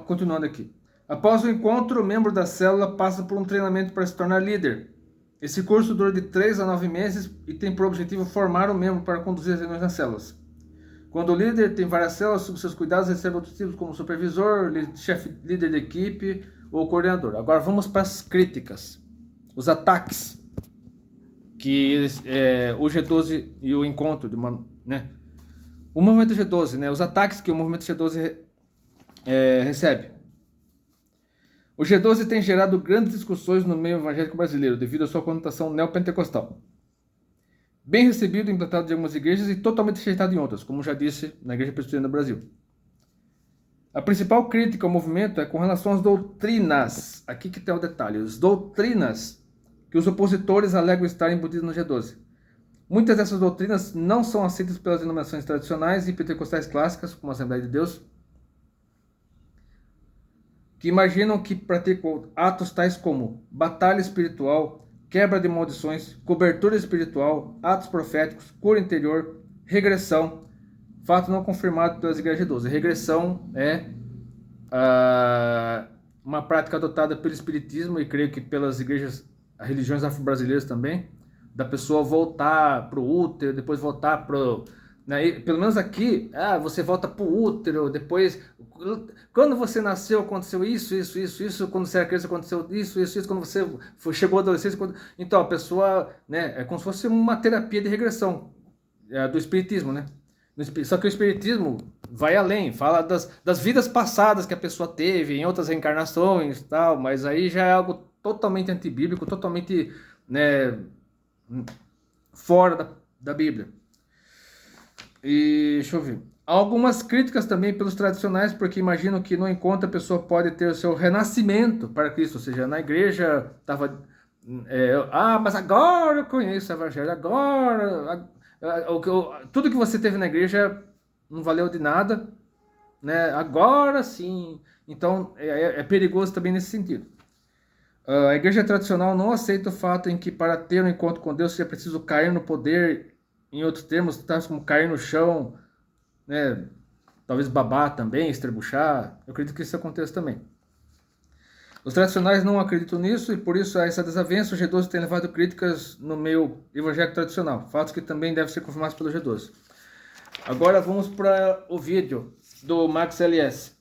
continuando aqui. Após o encontro, o membro da célula passa por um treinamento para se tornar líder. Esse curso dura de 3 a 9 meses e tem por objetivo formar o membro para conduzir as reuniões nas células. Quando o líder tem várias células sob seus cuidados, recebe outros títulos como supervisor, chefe, líder de equipe ou coordenador. Agora vamos para as críticas, os ataques que o G12 e o encontro, né? O movimento G12, né? Os ataques que o movimento G12 recebe. O G12 tem gerado grandes discussões no meio evangélico brasileiro devido à sua conotação neopentecostal. Bem recebido e implantado em algumas igrejas e totalmente rejeitado em outras, como já disse na Igreja Presbiteriana do Brasil. A principal crítica ao movimento é com relação às doutrinas. Aqui que tem o detalhe. As doutrinas que os opositores alegam estar embutidas no G12. Muitas dessas doutrinas não são aceitas pelas denominações tradicionais e pentecostais clássicas, como a Assembleia de Deus, que imaginam que praticam atos tais como batalha espiritual, quebra de maldições, cobertura espiritual, atos proféticos, cura interior, regressão, fato não confirmado pelas igrejas de 12. Regressão é uma prática adotada pelo Espiritismo e creio que pelas igrejas, religiões afro-brasileiras também, da pessoa voltar para o útero, depois voltar para o... Né, pelo menos aqui, você volta para o útero, depois... Quando você nasceu, aconteceu isso, quando você era criança, aconteceu isso, quando você chegou à adolescência... Então, a pessoa, né, é como se fosse uma terapia de regressão do Espiritismo, né? Só que o Espiritismo vai além, fala das vidas passadas que a pessoa teve, em outras reencarnações e tal, mas aí já é algo totalmente antibíblico, totalmente, né, fora da Bíblia. E deixa eu ver. Há algumas críticas também pelos tradicionais, porque imaginam que no encontro a pessoa pode ter o seu renascimento para Cristo, ou seja, na igreja estava... mas agora eu conheço o Evangelho, agora... tudo que você teve na igreja não valeu de nada, né? Agora sim. Então é perigoso também nesse sentido. A igreja tradicional não aceita o fato em que para ter um encontro com Deus seja preciso cair no poder, em outros termos, tais como cair no chão, né? Talvez babar também, estrebuchar. Eu acredito que isso aconteça também. Os tradicionais não acreditam nisso e por isso há essa desavença. O G12 tem levado críticas no meio evangélico tradicional, fatos que também devem ser confirmados pelo G12. Agora vamos para o vídeo do Max LS.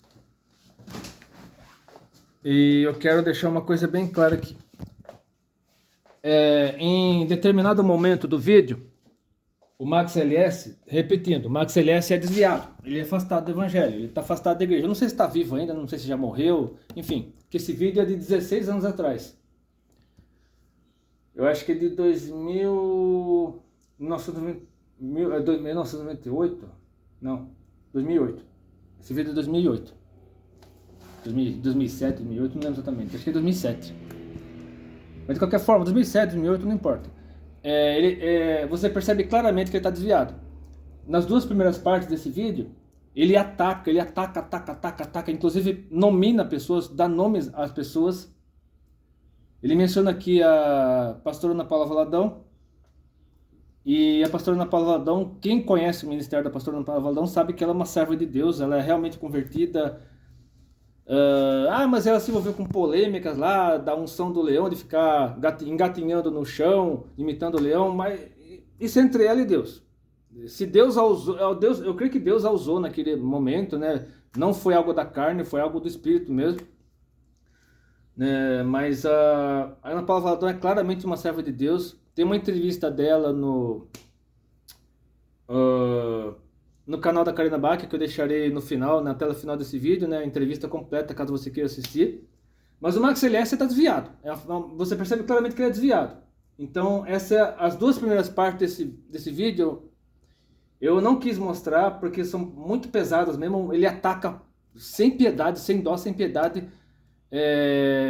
E eu quero deixar uma coisa bem clara aqui. Em determinado momento do vídeo, o Max LS, repetindo, o Max LS é desviado, ele é afastado do evangelho, ele está afastado da igreja. Eu não sei se está vivo ainda, não sei se já morreu, enfim, que esse vídeo é de 16 anos atrás. Eu acho que é de 1998, não, 2008. Esse vídeo é de 2008. 2007, 2008, não lembro exatamente, acho que é 2007. Mas de qualquer forma, 2007, 2008, não importa. Você percebe claramente que ele está desviado. Nas duas primeiras partes desse vídeo, ele ataca, inclusive nomina pessoas, dá nomes às pessoas. Ele menciona aqui a pastora Ana Paula Valadão. E a pastora Ana Paula Valadão, quem conhece o ministério da pastora Ana Paula Valadão sabe que ela é uma serva de Deus, ela é realmente convertida. Mas ela se envolveu com polêmicas lá, da unção do leão, de ficar engatinhando no chão, imitando o leão, mas isso é entre ela e Deus. Se Deus a usou, eu creio que Deus a usou naquele momento, né? Não foi algo da carne, foi algo do Espírito mesmo. Mas a Ana Paula Valadão é claramente uma serva de Deus. Tem uma entrevista dela no canal da Karina Bach, que eu deixarei no final, na tela final desse vídeo, né? Entrevista completa, caso você queira assistir. Mas o Max LS está desviado. Você percebe claramente que ele é desviado. Então, as duas primeiras partes desse vídeo, eu não quis mostrar, porque são muito pesadas mesmo. Ele ataca sem piedade, sem dó, sem piedade,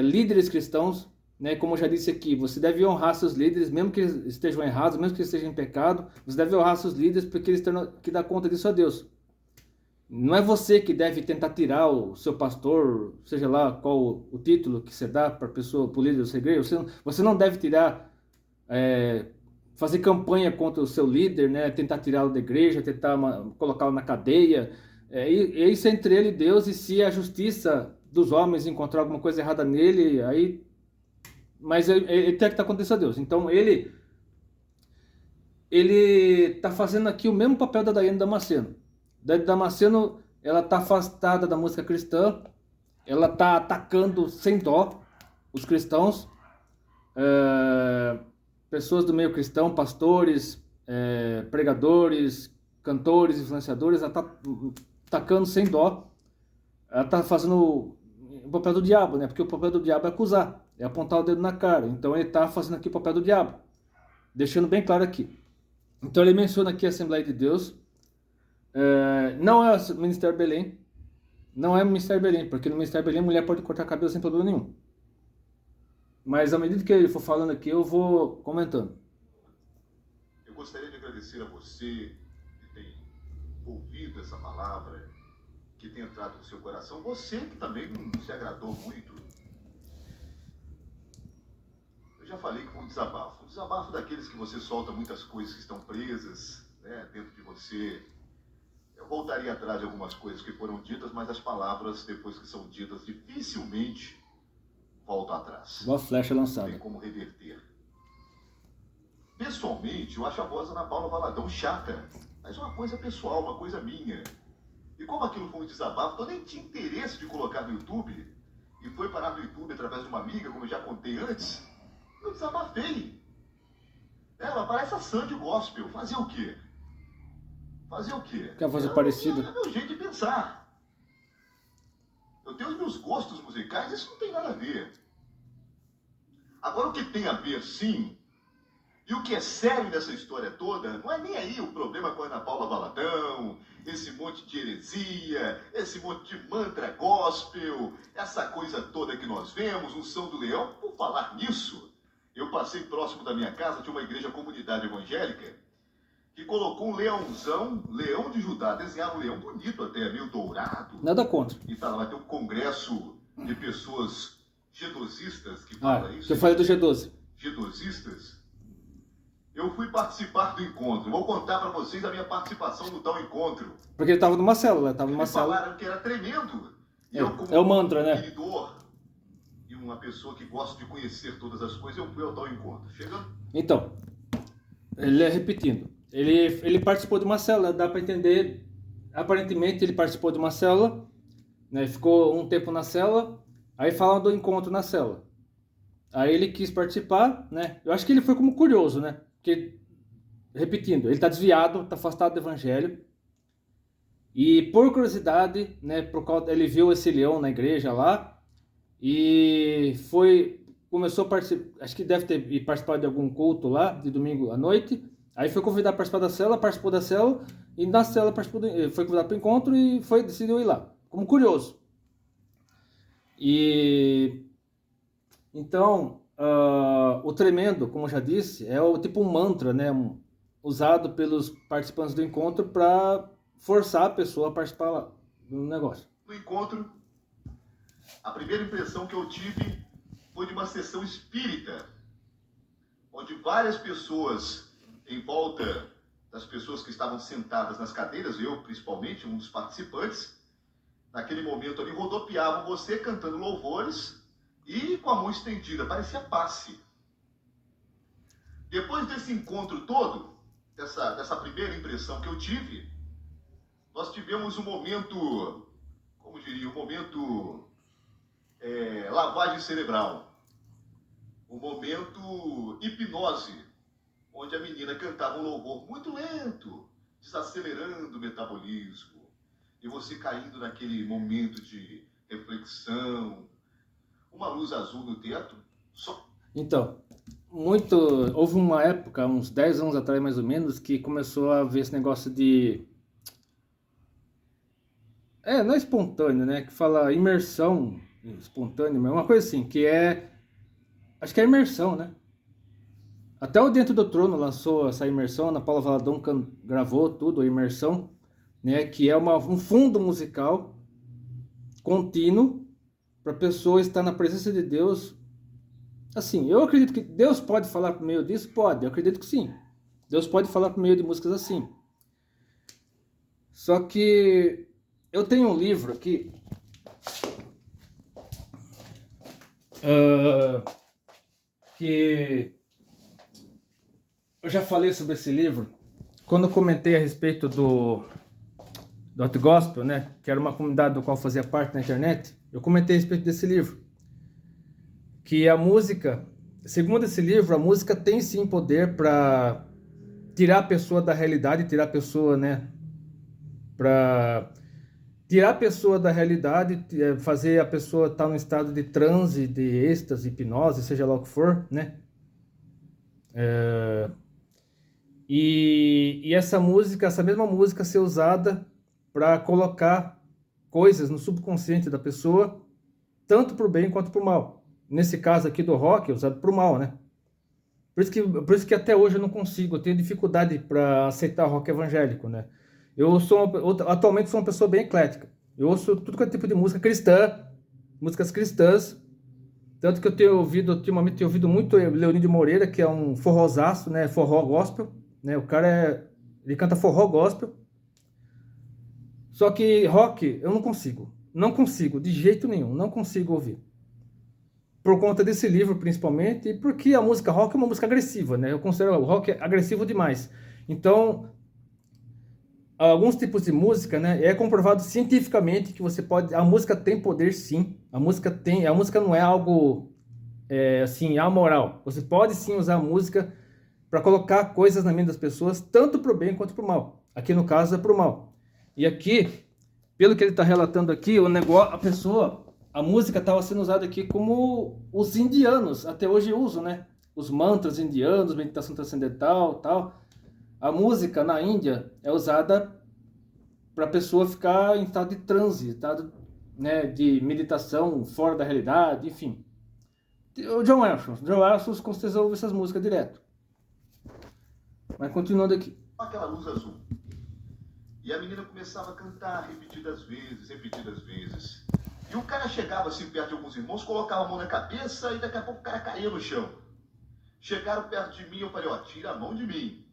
líderes cristãos. Né, como eu já disse aqui, você deve honrar seus líderes, mesmo que eles estejam errados, mesmo que eles estejam em pecado, você deve honrar seus líderes, porque eles têm que dar conta disso a Deus. Não é você que deve tentar tirar o seu pastor, seja lá qual o título que você dá para a pessoa, para o líder da sua igreja. Você não deve tirar, fazer campanha contra o seu líder, né, tentar tirá-lo da igreja, tentar colocá-lo na cadeia. Isso é entre ele e Deus, e se a justiça dos homens encontrar alguma coisa errada nele, aí... Mas ele tem que estar acontecendo a Deus. Então ele está fazendo aqui o mesmo papel da Daiane Damasceno. Daiane Damasceno, ela está afastada da música cristã, ela está atacando sem dó os cristãos, pessoas do meio cristão, pastores, pregadores, cantores, influenciadores. Ela está atacando sem dó. Ela está fazendo o papel do diabo, né? Porque o papel do diabo é acusar, é apontar o dedo na cara. Então ele está fazendo aqui o papel do diabo, deixando bem claro aqui. Então ele menciona aqui a Assembleia de Deus. Não é o Ministério Belém. Não é o Ministério Belém, porque no Ministério Belém a mulher pode cortar cabelo sem problema nenhum. Mas à medida que ele for falando aqui, eu vou comentando. Eu gostaria de agradecer a você que tem ouvido essa palavra, que tem entrado no seu coração. Você que também não se agradou muito. Eu já já falei que foi um desabafo. Um desabafo daqueles que você solta muitas coisas que estão presas, né, dentro de você. Eu voltaria atrás de algumas coisas que foram ditas, mas as palavras, depois que são ditas, dificilmente voltam atrás. Igual a flecha Não lançada. tem como reverter. Pessoalmente, eu acho a voz da Ana Paula Valadão chata. Mas é uma coisa pessoal, uma coisa minha. E como aquilo foi um desabafo, eu nem tinha interesse de colocar no YouTube. E foi parar no YouTube através de uma amiga, como eu já contei antes. Eu desabafei. Ela parece a Sandy Gospel. Fazer o quê? Fazer o quê? Que a voz é parecida. É meu jeito de pensar. Eu tenho os meus gostos musicais, isso não tem nada a ver. Agora, o que tem a ver, sim, e o que é sério nessa história toda, não é nem aí o problema com a Ana Paula Valadão, esse monte de heresia, esse monte de mantra gospel, essa coisa toda que nós vemos, unção do leão. Por falar nisso, eu passei próximo da minha casa, tinha uma igreja comunidade evangélica, que colocou um leãozão, leão de Judá, desenhava um leão bonito até, meio dourado. Nada contra. E tá lá, vai ter um congresso de pessoas gedosistas que fala isso. Que eu falei do G12. Gedosistas. Eu fui participar do encontro. Vou contar para vocês a minha participação no tal encontro. Porque ele tava numa célula, tava numa Eles célula. falaram que era tremendo. E É, eu, como é o mantra, né? seguidor e uma pessoa que gosta de conhecer todas as coisas, eu fui ao tal encontro. Chegando. Então, repetindo, ele participou de uma célula, dá para entender. Aparentemente ele participou de uma célula, né? Ficou um tempo na célula, aí falam do encontro na célula. Aí ele quis participar, né? Eu acho que ele foi como curioso, né? Porque, repetindo, ele está desviado, está afastado do evangelho. E por curiosidade, né? Ele viu esse leão na igreja lá e começou a participar, acho que deve ter participado de algum culto lá, de domingo à noite. Aí foi convidado a participar da célula, participou da célula, e na célula foi convidado para o encontro e decidiu ir lá, como curioso. E então, o tremendo, como eu já disse, é o tipo um mantra, né, usado pelos participantes do encontro para forçar a pessoa a participar lá do negócio. No encontro, a primeira impressão que eu tive foi de uma sessão espírita, onde várias pessoas em volta das pessoas que estavam sentadas nas cadeiras, eu principalmente, um dos participantes, naquele momento ali rodopiavam você cantando louvores e com a mão estendida, parecia passe. Depois desse encontro todo, dessa primeira impressão que eu tive, nós tivemos um momento, como diria, um momento lavagem cerebral, um momento hipnose, onde a menina cantava um louvor muito lento, desacelerando o metabolismo, e você caindo naquele momento de reflexão, uma luz azul no teto. Então, houve uma época, uns 10 anos atrás mais ou menos, que começou a ver esse negócio de... não é espontâneo, né? Que fala imersão espontânea, mas uma coisa assim, que acho que é imersão, né? Até o Dentro do Trono lançou essa imersão, Ana Paula Valadão gravou tudo, a imersão, né? Que é um fundo musical contínuo para a pessoa estar na presença de Deus. Assim, eu acredito que Deus pode falar por meio disso? Pode, eu acredito que sim. Deus pode falar por meio de músicas assim. Só que eu tenho um livro aqui que eu já falei sobre esse livro quando eu comentei a respeito do Hot Gospel, né? Que era uma comunidade do qual fazia parte na internet. Eu comentei a respeito desse livro. Que a música, segundo esse livro, a música tem sim poder para tirar a pessoa da realidade, tirar a pessoa, né? Para tirar a pessoa da realidade, fazer a pessoa estar num estado de transe, de êxtase, hipnose, seja lá o que for, né? E essa mesma música ser usada para colocar coisas no subconsciente da pessoa, tanto para o bem quanto para o mal. Nesse caso aqui do rock, é usado para o mal, né? Por isso que até hoje eu não consigo, eu tenho dificuldade para aceitar rock evangélico, né? Atualmente sou uma pessoa bem eclética. Eu ouço tudo quanto é tipo de música cristã, músicas cristãs, Tanto que eu tenho ouvido, ultimamente tenho ouvido muito Leonídio Moreira, que é um forrozaço, né? Forró gospel, né? O cara ele canta forró gospel. Só que rock eu não consigo. Não consigo, de jeito nenhum, não consigo ouvir. Por conta desse livro, principalmente, e porque a música rock é uma música agressiva, né? Eu considero o rock agressivo demais. Então, alguns tipos de música, né? É comprovado cientificamente que você pode. A música tem poder, sim. A música não é algo assim amoral. Você pode sim usar a música para colocar coisas na mente das pessoas, tanto para o bem quanto para o mal. Aqui no caso é para o mal. E aqui, pelo que ele está relatando aqui, o negócio, a música estava sendo usada aqui como os indianos até hoje usam, né? Os mantras indianos, meditação transcendental, tal. A música na Índia é usada para a pessoa ficar em estado de transe, estado, né, de meditação fora da realidade, enfim. O John Arthur com certeza ouve essas músicas direto. Mas continuando aqui. Aquela luz azul. E a menina começava a cantar repetidas vezes. E o cara chegava assim perto de alguns irmãos, colocava a mão na cabeça e daqui a pouco o cara caía no chão. Chegaram perto de mim, eu falei, ó, tira a mão de mim.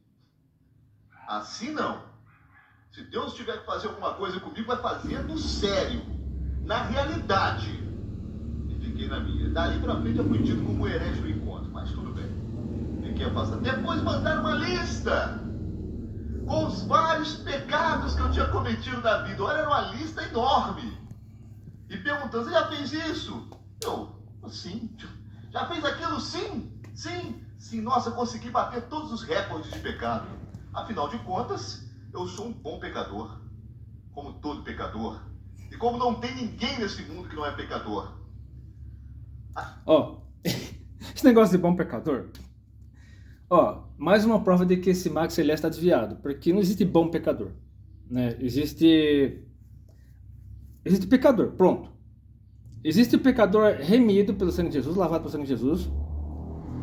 Assim não. Se Deus tiver que fazer alguma coisa comigo, vai fazer no sério, na realidade. E fiquei na minha. Dali pra frente eu fui tido como herege no encontro, mas tudo bem. Fiquei afastado. Depois mandaram uma lista com os vários pecados que eu tinha cometido na vida. Olha, era uma lista enorme. E perguntando, você já fez isso? Eu, sim. Já fez aquilo? Sim. Nossa, consegui bater todos os recordes de pecado. Afinal de contas, eu sou um bom pecador. Como todo pecador. E como não tem ninguém nesse mundo que não é pecador. Ó, esse negócio de bom pecador... Ó, mais uma prova de que esse Max Elias está desviado, porque não existe bom pecador, né? Existe pecador, pronto. Existe o pecador remido pelo sangue de Jesus, lavado pelo sangue de Jesus.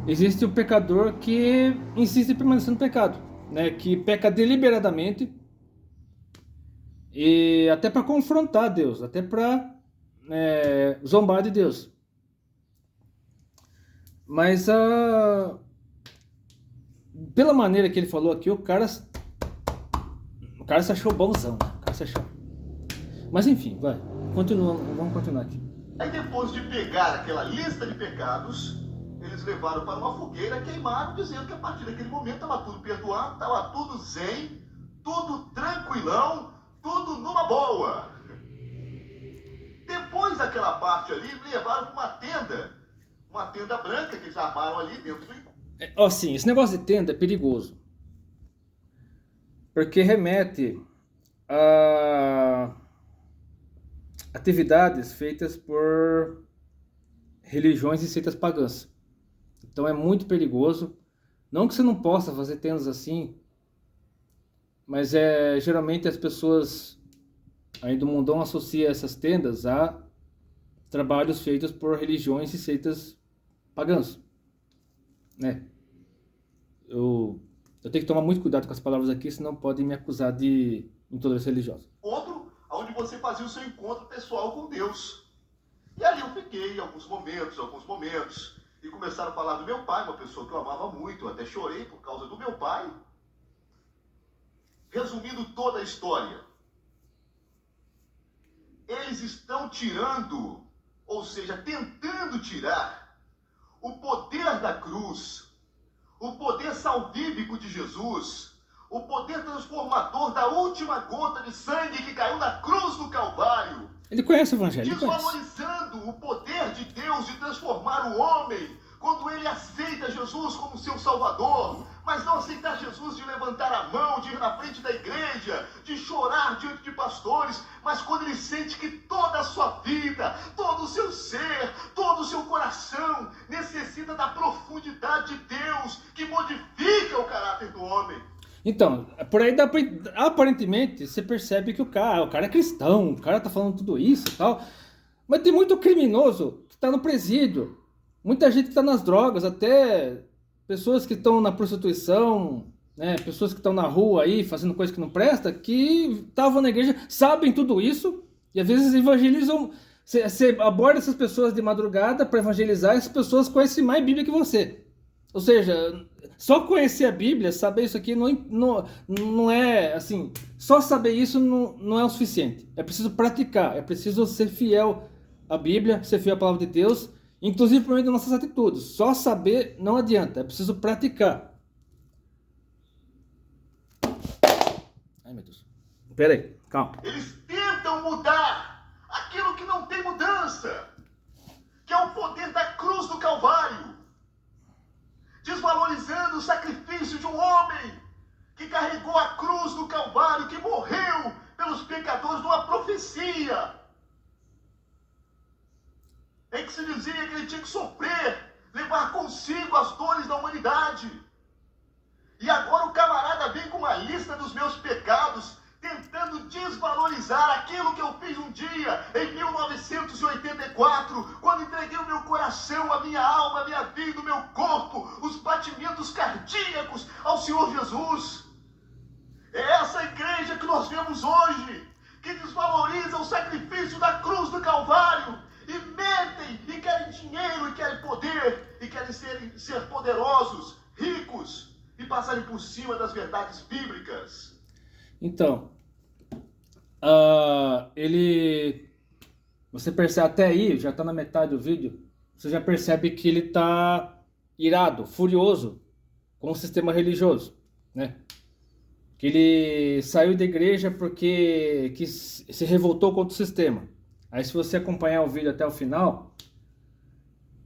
Existe o pecador que insiste em permanecer no pecado, né? Que peca deliberadamente e até para confrontar Deus, até para zombar de Deus. Mas pela maneira que ele falou aqui, o cara se achou bonzão, né? O cara se achou. Mas enfim, vamos continuar aqui. Aí depois de pegar aquela lista de pecados, eles levaram para uma fogueira, queimaram, dizendo que a partir daquele momento estava tudo perdoado, estava tudo zen, tudo tranquilão, tudo numa boa. Depois daquela parte ali, levaram para uma tenda branca que eles armaram ali dentro do... Ó, sim, esse negócio de tenda é perigoso. Porque remete a atividades feitas por religiões e seitas pagãs. Então é muito perigoso. Não que você não possa fazer tendas assim, mas geralmente as pessoas aí do mundão associam essas tendas a trabalhos feitos por religiões e seitas pagãs, né? Eu tenho que tomar muito cuidado com as palavras aqui, senão podem me acusar de intolerância religiosa. Outro, onde você fazia o seu encontro pessoal com Deus. E ali eu fiquei alguns momentos, e começaram a falar do meu pai, uma pessoa que eu amava muito, eu até chorei por causa do meu pai. Resumindo toda a história, eles estão tirando, ou seja, tentando tirar o poder da cruz, o poder salvífico de Jesus, o poder transformador da última gota de sangue que caiu na cruz do Calvário. Ele conhece o Evangelho, desvalorizando o poder de Deus de transformar o homem quando ele aceita Jesus como seu Salvador, mas não aceitar Jesus de levantar a mão, de ir na frente da igreja, de chorar diante de pastores, mas quando ele sente que toda a sua vida, todo o seu ser, todo o seu coração necessita da profundidade de Deus que modifica o caráter do homem. Então, por aí aparentemente você percebe que o cara é cristão, o cara tá falando tudo isso e tal, mas tem muito criminoso que tá no presídio, muita gente que tá nas drogas, até pessoas que estão na prostituição, né, pessoas que estão na rua aí fazendo coisa que não presta, que estavam na igreja, sabem tudo isso e às vezes evangelizam Você aborda essas pessoas de madrugada para evangelizar, e essas pessoas conhecem mais Bíblia que você. Ou seja, só conhecer a Bíblia, saber isso aqui, não é assim. Só saber isso não é o suficiente. É preciso praticar, é preciso ser fiel à Bíblia, ser fiel à palavra de Deus, inclusive por meio das nossas atitudes. Só saber não adianta, é preciso praticar. Ai, meu Deus. Pera aí, calma. Eles tentam mudar aquilo que não tem mudança, que é o poder da cruz do Calvário, desvalorizando o sacrifício de um homem que carregou a cruz do Calvário, que morreu pelos pecadores, numa profecia em que se dizia que ele tinha que sofrer, levar consigo as dores da humanidade. E agora o camarada vem com uma lista dos meus pecados, tentando desvalorizar aquilo que eu fiz um dia, em 1984, quando entreguei o meu coração, a minha alma, a minha vida, o meu corpo, os batimentos cardíacos ao Senhor Jesus. É essa igreja que nós vemos hoje, que desvaloriza o sacrifício da cruz do Calvário, e mentem, e querem dinheiro, e querem poder, e querem ser poderosos, ricos, e passarem por cima das verdades bíblicas. Então, você percebe até aí, já está na metade do vídeo, você já percebe que ele está irado, furioso com o sistema religioso, né? Que ele saiu da igreja porque se revoltou contra o sistema. Aí se você acompanhar o vídeo até o final,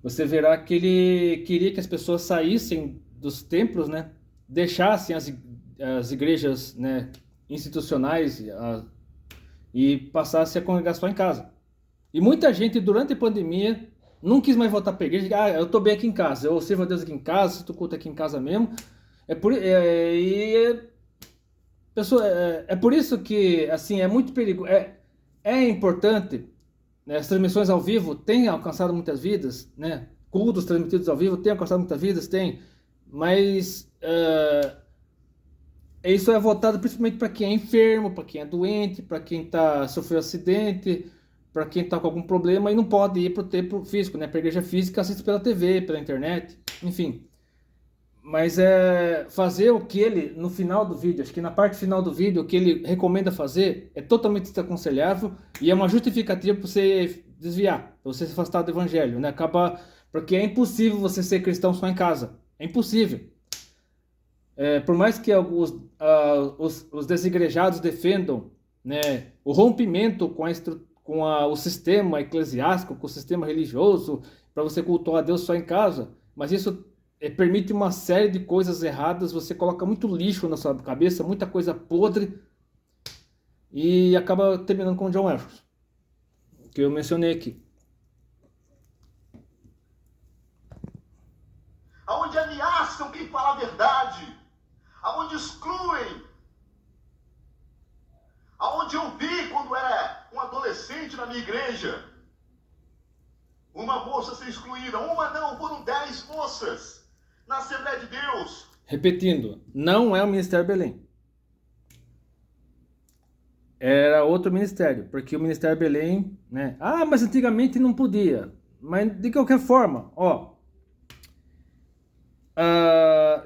você verá que ele queria que as pessoas saíssem dos templos, né? Deixassem as igrejas, né, institucionais e passassem a congregar só em casa. E muita gente durante a pandemia não quis mais voltar para a igreja. Ah, eu estou bem aqui em casa, eu sirvo a Deus aqui em casa, se tu culto aqui em casa mesmo. É por isso que assim é muito perigoso. É importante, né, as transmissões ao vivo têm alcançado muitas vidas, né? Cultos transmitidos ao vivo têm alcançado muitas vidas, mas isso é voltado principalmente para quem é enfermo, para quem é doente, para quem sofreu acidente, para quem está com algum problema e não pode ir para o templo físico, né? Para a igreja física, assiste pela TV, pela internet, enfim. Mas fazer o que ele, no final do vídeo, acho que na parte final do vídeo, o que ele recomenda fazer é totalmente desaconselhável e é uma justificativa para você desviar, para você se afastar do evangelho, né? Porque é impossível você ser cristão só em casa. É impossível. Por mais que os desigrejados defendam, né, o rompimento com o sistema eclesiástico, com o sistema religioso, para você cultuar a Deus só em casa, mas isso permite uma série de coisas erradas, você coloca muito lixo na sua cabeça, muita coisa podre, e acaba terminando com o John Edwards, que eu mencionei aqui. Onde ameaçam quem fala a verdade, aonde excluem, aonde eu vi quando era um adolescente na minha igreja, uma moça ser excluída, uma não, foram 10 moças na Assembleia de Deus. Repetindo, não é o Ministério Belém. Era outro ministério, porque o Ministério Belém, né? Ah, mas antigamente não podia. Mas de qualquer forma,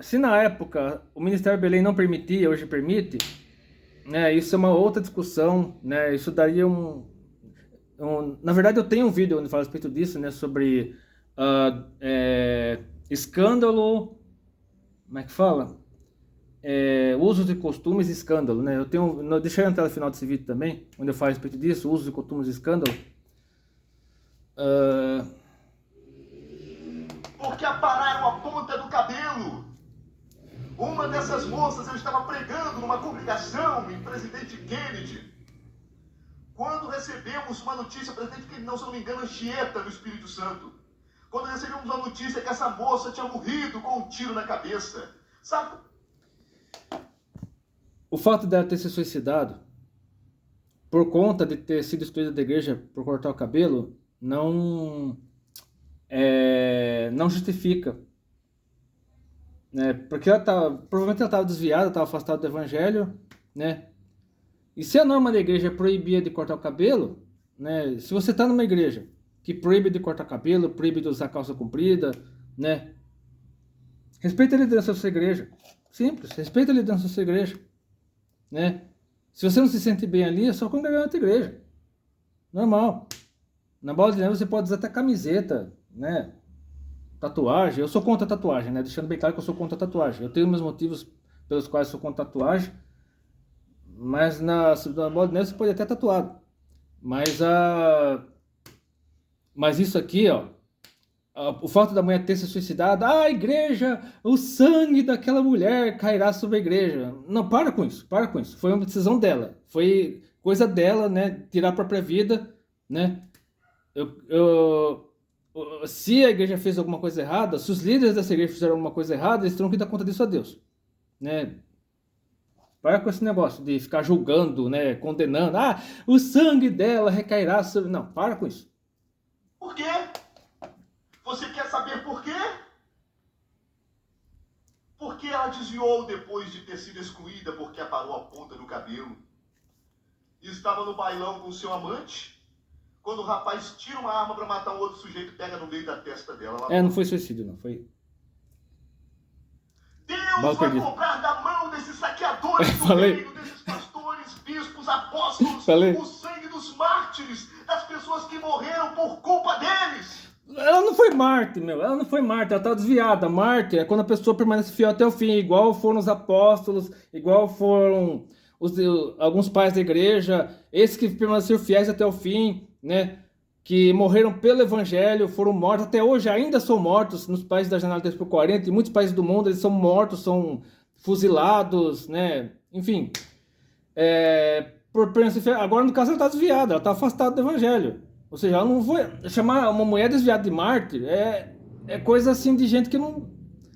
se na época o Ministério Belém não permitia, hoje permite, né? Isso é uma outra discussão, né? Isso daria na verdade, eu tenho um vídeo onde falo a respeito disso, né? Sobre escândalo, como é que fala? Usos e costumes e escândalo, né? Deixa eu entrar no final desse vídeo também, onde eu falo a respeito disso, usos e costumes e escândalo. Porque apararam a ponta do cabelo. Uma dessas moças, eu estava pregando numa congregação em Presidente Kennedy, quando recebemos uma notícia, Presidente Kennedy, não, se não me engano, Anchieta, no Espírito Santo, quando recebemos uma notícia que essa moça tinha morrido com um tiro na cabeça, sabe? O fato dela ter se suicidado por conta de ter sido excluída da igreja por cortar o cabelo não justifica, né? Porque provavelmente ela estava desviada, estava afastada do evangelho, né? E se a norma da igreja proibia de cortar o cabelo, né? Se você está numa igreja que proíbe de cortar cabelo, proíbe de usar calça comprida, né? Respeita a liderança da sua igreja. Simples, respeita a liderança da sua igreja, né? Se você não se sente bem ali, é só congregar em outra igreja. Normal. Na Bola de Neve você pode usar até camiseta, né? Tatuagem. Eu sou contra tatuagem, né? Deixando bem claro que eu sou contra tatuagem. Eu tenho meus motivos pelos quais sou contra tatuagem. Mas na Bola de Neve você pode até tatuado. Mas isso aqui, ó. O fato da mulher ter se suicidado, a igreja, o sangue daquela mulher cairá sobre a igreja. Não, para com isso, para com isso. Foi uma decisão dela, foi coisa dela, né? Tirar a própria vida, né? Se a igreja fez alguma coisa errada, se os líderes dessa igreja fizeram alguma coisa errada, eles terão que dar conta disso a Deus, né? Para com esse negócio de ficar julgando, né? Condenando, o sangue dela recairá sobre. Não, para com isso. Por quê? Você quer saber por quê? Porque ela desviou depois de ter sido excluída porque aparou a ponta do cabelo. E estava no bailão com seu amante, quando o rapaz tira uma arma para matar um outro sujeito e pega no meio da testa dela. Não foi suicídio, não. Foi... Deus vai cobrar da mão desses saqueadores do reino, desses pastores, bispos, apóstolos, o sangue dos mártires, das pessoas que morreram por culpa deles. Ela não foi Marte, meu. Ela não foi Marte, ela tá desviada. Marte é quando a pessoa permanece fiel até o fim, igual foram os apóstolos, igual foram alguns pais da igreja, esses que permaneceram fiéis até o fim, né? Que morreram pelo evangelho, foram mortos, até hoje ainda são mortos nos países da janela 3x40, em muitos países do mundo eles são mortos, são fuzilados, né? Enfim, por permanecer fiel. Agora no caso ela tá desviada, ela tá afastada do evangelho. Ou seja, ela não foi chamar uma mulher desviada de mártir, é coisa assim de gente que não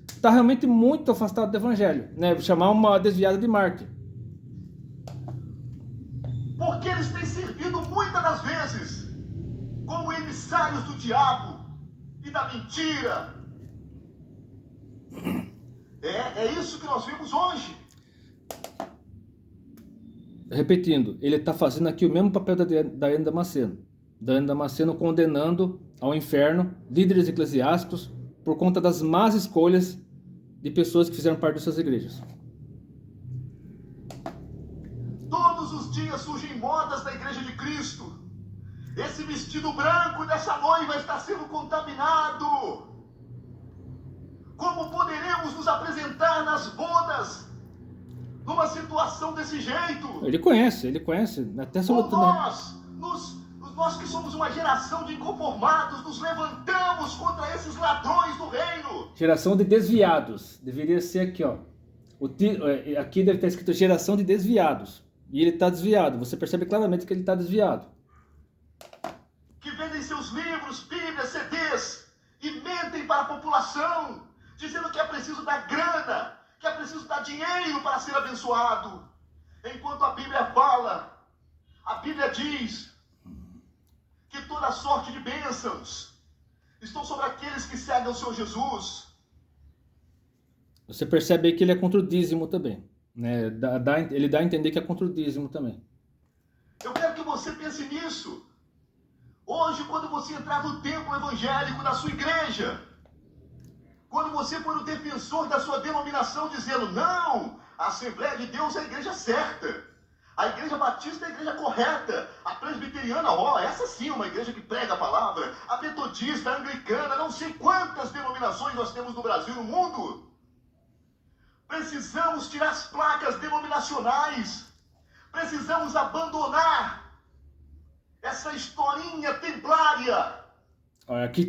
está realmente muito afastada do evangelho, né? Chamar uma desviada de mártir. Porque eles têm servido muitas das vezes como emissários do diabo e da mentira. É isso que nós vemos hoje. Repetindo, ele está fazendo aqui o mesmo papel da Diana Damasceno. Diana Damasceno condenando ao inferno líderes eclesiásticos por conta das más escolhas de pessoas que fizeram parte de suas igrejas. Todos os dias surgem modas da Igreja de Cristo. Esse vestido branco dessa noiva está sendo contaminado. Como poderemos nos apresentar nas bodas numa situação desse jeito? Ele conhece, até sobre nós que somos uma geração de inconformados, nos levantamos contra esses ladrões do reino. Geração de desviados. Deveria ser aqui, ó. Aqui deve estar escrito geração de desviados. E ele está desviado. Você percebe claramente que ele está desviado. Que vendem seus livros, bíblias, CDs e mentem para a população, dizendo que é preciso dar grana, que é preciso dar dinheiro para ser abençoado. Enquanto a Bíblia fala, a Bíblia diz que toda sorte de bênçãos estão sobre aqueles que seguem o Senhor Jesus. Você percebe aí que ele é contra o dízimo também, né? Ele dá a entender que é contra o dízimo também. Eu quero que você pense nisso. Hoje, quando você entrar no templo evangélico da sua igreja, quando você for o defensor da sua denominação dizendo, não, a Assembleia de Deus é a igreja certa, a igreja batista é a igreja correta, a presbiteriana, essa sim é uma igreja que prega a palavra, a metodista, a anglicana, não sei quantas denominações nós temos no Brasil e no mundo. Precisamos tirar as placas denominacionais, precisamos abandonar essa historinha templária. Aqui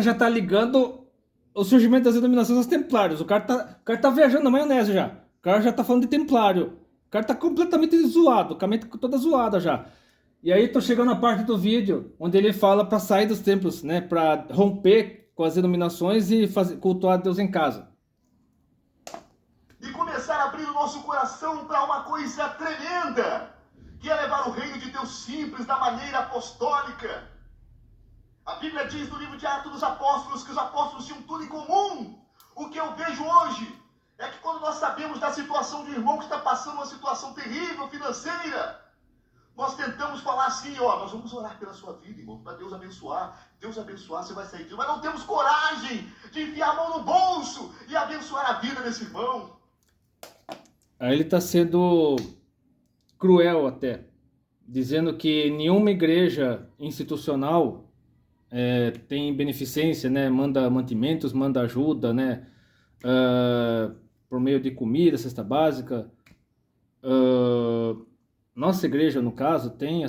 já tá ligando o surgimento das denominações aos templários. O cara tá viajando na maionese já. O cara já tá falando de templário. O cara tá completamente zoado, com a mente toda zoada já. E aí tô chegando na parte do vídeo onde ele fala para sair dos templos, né? Para romper com as denominações e cultuar a Deus em casa. E começar a abrir o nosso coração para uma coisa tremenda, que é levar o reino de Deus simples, da maneira apostólica. A Bíblia diz no livro de Atos dos Apóstolos que os apóstolos tinham tudo em comum. O que eu vejo hoje é que quando nós sabemos da situação de um irmão que está passando uma situação terrível financeira, Nós tentamos falar assim, ó, nós vamos orar pela sua vida, irmão, para Deus abençoar, você vai sair disso. Mas não temos coragem de enfiar a mão no bolso e abençoar a vida desse irmão. Aí ele está sendo cruel até, dizendo que nenhuma igreja institucional tem beneficência, né? Manda mantimentos, manda ajuda, né? Por meio de comida, cesta básica. Nossa igreja, no caso, tem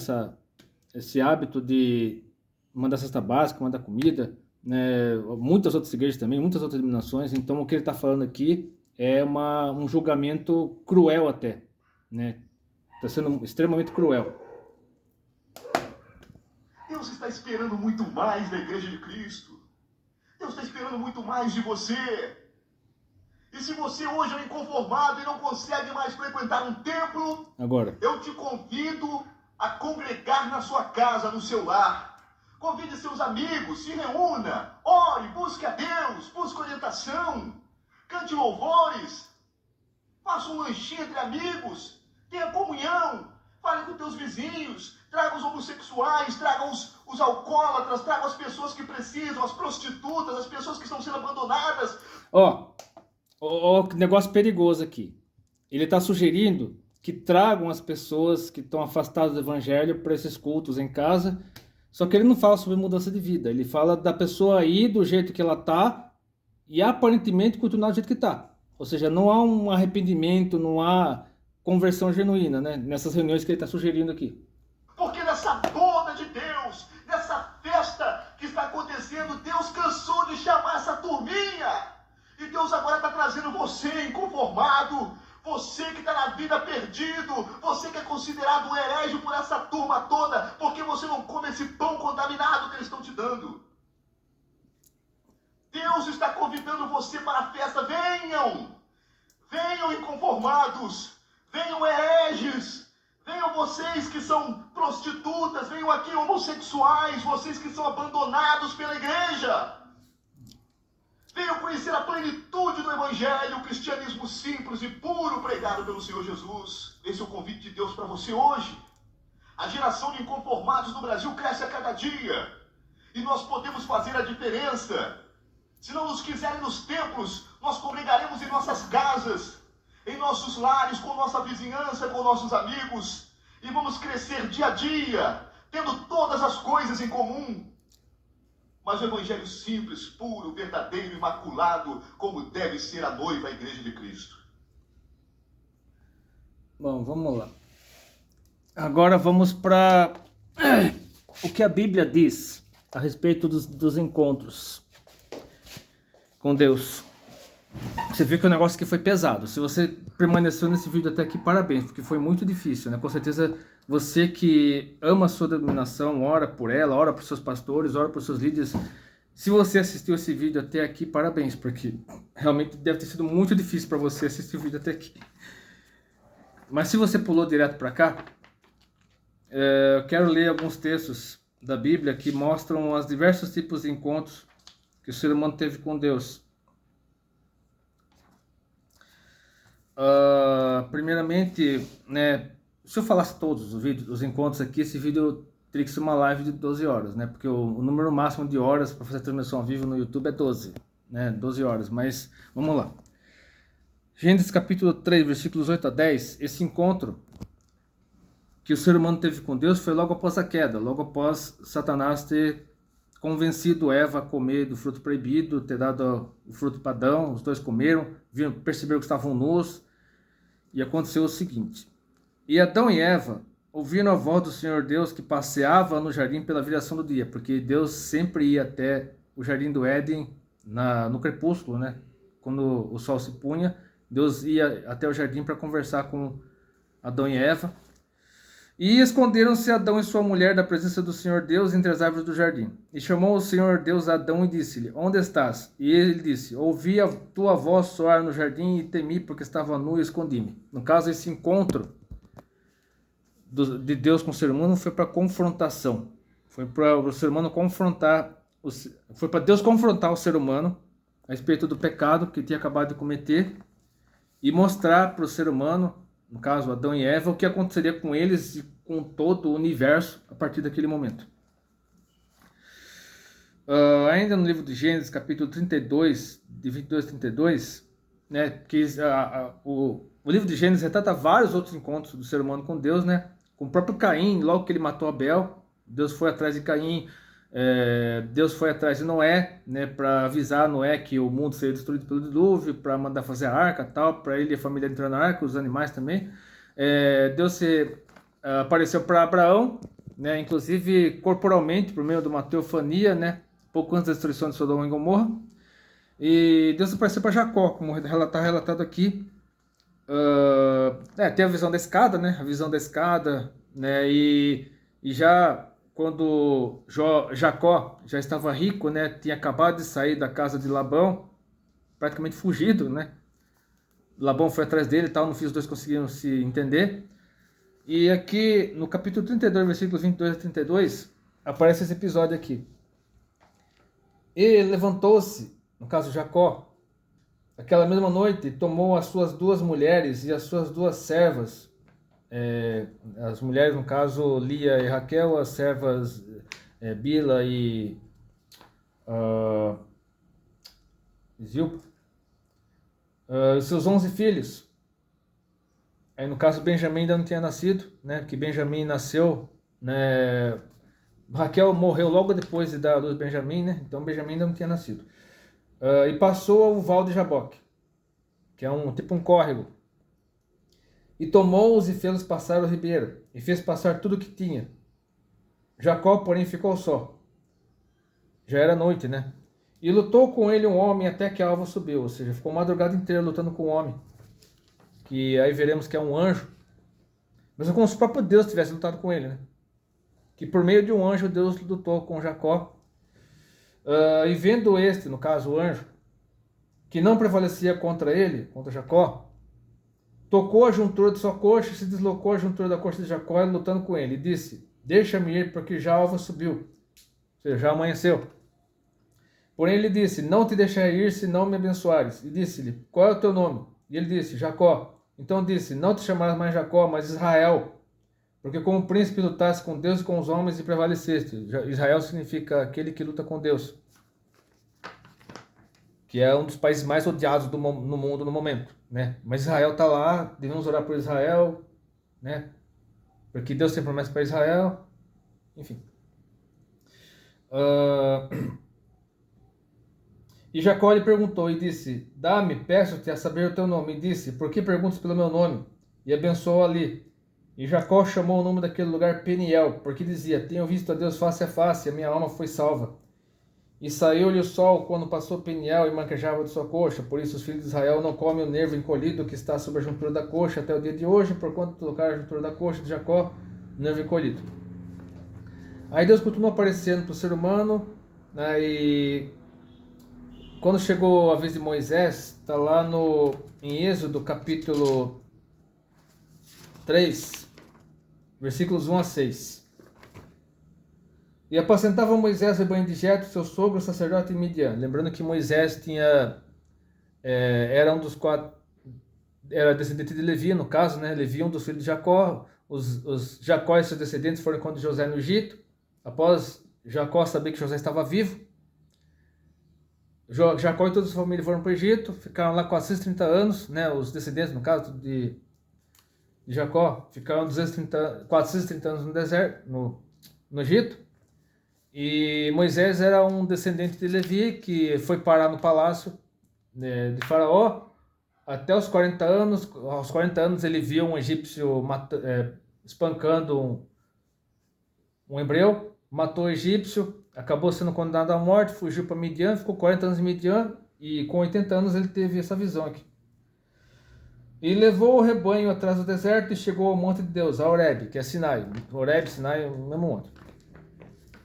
esse hábito de mandar cesta básica, mandar comida, né? Muitas outras igrejas também, muitas outras denominações. Então, o que ele está falando aqui é um julgamento cruel até, né? Está sendo extremamente cruel. Deus está esperando muito mais da igreja de Cristo. Deus está esperando muito mais de você. E se você hoje é inconformado e não consegue mais frequentar um templo, agora, eu te convido a congregar na sua casa, no seu lar. Convide seus amigos, se reúna, ore, busque a Deus, busque orientação, cante louvores, faça um lanchinho entre amigos, tenha comunhão, fale com teus vizinhos, traga os homossexuais, traga os alcoólatras, traga as pessoas que precisam, as prostitutas, as pessoas que estão sendo abandonadas. Que negócio perigoso aqui. Ele está sugerindo que tragam as pessoas que estão afastadas do evangelho para esses cultos em casa, só que ele não fala sobre mudança de vida, ele fala da pessoa ir do jeito que ela está e aparentemente continuar do jeito que está. Ou seja, não há um arrependimento, não há conversão genuína, né? Nessas reuniões que ele está sugerindo aqui. Porque nessa boda de Deus, nessa festa que está acontecendo, Deus cansou de chamar essa turminha. E Deus agora está trazendo você inconformado, você que está na vida perdido, você que é considerado um herege por essa turma toda, porque você não come esse pão contaminado que eles estão te dando. Deus está convidando você para a festa. Venham! Venham inconformados! Venham hereges! Venham vocês que são prostitutas! Venham aqui homossexuais! Vocês que são abandonados pela igreja! Venham conhecer a plenitude do Evangelho, o cristianismo simples e puro pregado pelo Senhor Jesus. Esse é o convite de Deus para você hoje. A geração de inconformados no Brasil cresce a cada dia. E nós podemos fazer a diferença. Se não nos quiserem nos templos, nós congregaremos em nossas casas, em nossos lares, com nossa vizinhança, com nossos amigos. E vamos crescer dia a dia, tendo todas as coisas em comum. Mas o evangelho simples, puro, verdadeiro, imaculado, como deve ser a noiva, a igreja de Cristo. Bom, vamos lá. Agora vamos para o que a Bíblia diz a respeito dos encontros com Deus. Você viu que o negócio aqui foi pesado. Se você permaneceu nesse vídeo até aqui, parabéns, porque foi muito difícil, né? Com certeza você que ama a sua denominação, ora por ela, ora por seus pastores, ora por seus líderes. Se você assistiu esse vídeo até aqui, parabéns, porque realmente deve ter sido muito difícil para você assistir o vídeo até aqui. Mas se você pulou direto para cá, eu quero ler alguns textos da Bíblia que mostram os diversos tipos de encontros que o ser humano teve com Deus. Primeiramente, né, se eu falasse todos os encontros aqui, esse vídeo teria que ser uma live de 12 horas, né? Porque o número máximo de horas para fazer transmissão ao vivo no YouTube é 12, né? 12 horas, mas vamos lá. Gênesis capítulo 3, versículos 8 a 10, esse encontro que o ser humano teve com Deus foi logo após a queda, logo após Satanás ter convencido Eva a comer do fruto proibido, ter dado o fruto para Adão, os dois comeram, perceberam que estavam nus, e aconteceu o seguinte: e Adão e Eva ouviram a voz do Senhor Deus que passeava no jardim pela viração do dia, porque Deus sempre ia até o jardim do Éden no crepúsculo, né? Quando o sol se punha, Deus ia até o jardim para conversar com Adão e Eva. E esconderam-se Adão e sua mulher da presença do Senhor Deus entre as árvores do jardim. E chamou o Senhor Deus a Adão e disse-lhe: onde estás? E ele disse: ouvi a tua voz soar no jardim e temi, porque estava nu e escondi-me. No caso, esse encontro de Deus com o ser humano foi para confrontação. Foi para o ser humano confrontar, foi para Deus confrontar o ser humano a respeito do pecado que tinha acabado de cometer e mostrar para o ser humano no caso Adão e Eva, o que aconteceria com eles e com todo o universo a partir daquele momento. Ainda no livro de Gênesis, capítulo 32, de 22 a 32, né, que o livro de Gênesis retrata vários outros encontros do ser humano com Deus, né, com o próprio Caim, logo que ele matou Abel, Deus foi atrás de Caim, Deus foi atrás de Noé, né, para avisar Noé que o mundo seria destruído pelo dilúvio, para mandar fazer a arca, tal, para ele e a família entrar na arca, os animais também. Deus apareceu para Abraão, né, inclusive corporalmente, por meio de uma teofania, né, pouco antes da destruição de Sodoma e Gomorra. E Deus apareceu para Jacó, como está relatado aqui. Tem a visão da escada, né, a visão da escada, né, e já quando Jacó já estava rico, né, tinha acabado de sair da casa de Labão, praticamente fugido, né, Labão foi atrás dele e tal, no fim os dois conseguiram se entender. E aqui no capítulo 32, versículos 22 a 32, aparece esse episódio aqui. E levantou-se, no caso Jacó, aquela mesma noite, tomou as suas 2 mulheres e as suas 2 servas, as mulheres, no caso, Lia e Raquel, as servas Bila e Zilpa, os seus 11 filhos. Aí, no caso, Benjamim ainda não tinha nascido, né? Porque Benjamim nasceu, né? Raquel morreu logo depois de dar a luz a Benjamim, né? Então Benjamim ainda não tinha nascido. E passou ao val de Jaboque, que é um córrego. E tomou-os e fê-los passar o ribeiro, e fez passar tudo o que tinha. Jacó, porém, ficou só. Já era noite, né? E lutou com ele um homem até que a alva subiu, ou seja, ficou a madrugada inteira lutando com o homem. Que aí veremos que é um anjo. Mas é como se o próprio Deus tivesse lutado com ele, né? Que por meio de um anjo Deus lutou com Jacó. E vendo este, no caso o anjo, que não prevalecia contra ele, contra Jacó, tocou a juntura de sua coxa e se deslocou a juntura da coxa de Jacó, lutando com ele, e disse: deixa-me ir, porque já a alva subiu, ou seja, já amanheceu. Porém ele disse: não te deixarei ir, se não me abençoares. E disse-lhe: qual é o teu nome? E ele disse: Jacó. Então disse: não te chamarás mais Jacó, mas Israel, porque como príncipe lutaste com Deus e com os homens e prevaleceste. Israel significa aquele que luta com Deus, que é um dos países mais odiados no mundo no momento, né? Mas Israel está lá, devemos orar por Israel, né? Porque Deus tem promessa para Israel, enfim. E Jacó lhe perguntou e disse: dá-me, peço-te a saber o teu nome. E disse: por que perguntas pelo meu nome? E abençoou ali. E Jacó chamou o nome daquele lugar Peniel, porque dizia: tenho visto a Deus face a face, e a minha alma foi salva. E saiu-lhe o sol quando passou Peniel e manquejava de sua coxa. Por isso os filhos de Israel não comem o nervo encolhido que está sobre a juntura da coxa até o dia de hoje, porquanto tocar a juntura da coxa de Jacó, o nervo encolhido. Aí Deus continuou aparecendo para o ser humano, né, e quando chegou a vez de Moisés, está lá em Êxodo capítulo 3, versículos 1 a 6. E apacentava Moisés o rebanho de Jetro, seu sogro, sacerdote em Midian. Lembrando que Moisés era um dos 4, era descendente de Levi, no caso, né? Levi, um dos filhos de Jacó. Os Jacó e seus descendentes foram quando José no Egito. Após Jacó saber que José estava vivo, Jacó e toda a sua família foram para o Egito, ficaram lá 430 anos, né? Os descendentes, no caso de Jacó, ficaram 430 anos no deserto, no Egito. E Moisés era um descendente de Levi que foi parar no palácio, né, de Faraó até os 40 anos. Aos 40 anos ele viu um egípcio espancando um hebreu, matou o egípcio, acabou sendo condenado à morte, fugiu para Midian, ficou 40 anos em Midian e com 80 anos ele teve essa visão aqui. E levou o rebanho atrás do deserto e chegou ao monte de Deus, a Horebe, que é Sinai. Horebe, Sinai, é o mesmo monte.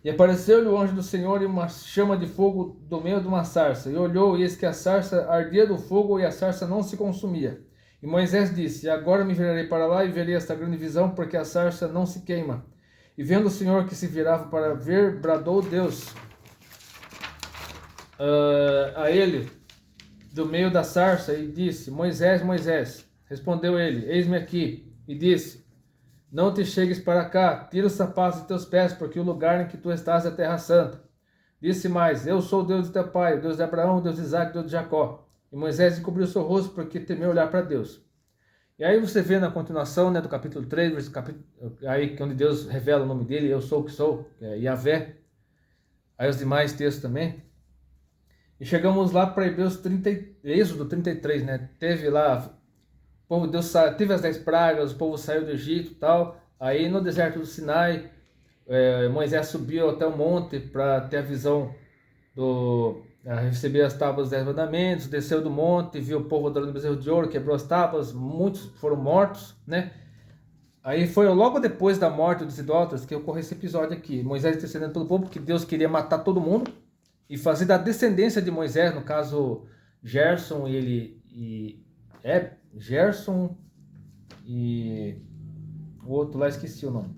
E apareceu-lhe o anjo do Senhor em uma chama de fogo do meio de uma sarça. E olhou, e eis que a sarça ardia do fogo, e a sarça não se consumia. E Moisés disse: agora me virarei para lá e verei esta grande visão, porque a sarça não se queima. E vendo o Senhor que se virava para ver, bradou Deus a ele do meio da sarça, e disse: Moisés, Moisés. Respondeu ele: Eis-me aqui. E disse: Não te chegues para cá, tira os sapatos de teus pés, porque o lugar em que tu estás é terra santa. Disse mais: Eu sou o Deus de teu pai, o Deus de Abraão, o Deus de Isaac, o Deus de Jacó. E Moisés encobriu seu rosto porque temeu olhar para Deus. E aí você vê na continuação, né, do capítulo 3, aí onde Deus revela o nome dele: Eu sou o que sou, é Yahvé. Aí os demais textos também. E chegamos lá para Êxodo 33, né? Teve lá, o povo de Deus teve as 10 pragas, o povo saiu do Egito e tal. Aí no deserto do Sinai, Moisés subiu até o monte para ter a visão receber as tábuas dos 10 mandamentos, desceu do monte, viu o povo adorando o bezerro de ouro, quebrou as tábuas, muitos foram mortos, né? Aí foi logo depois da morte dos idólatras que ocorreu esse episódio aqui. Moisés intercedendo pelo povo, porque Deus queria matar todo mundo e fazer da descendência de Moisés, no caso Gerson Gerson e o outro lá, esqueci o nome.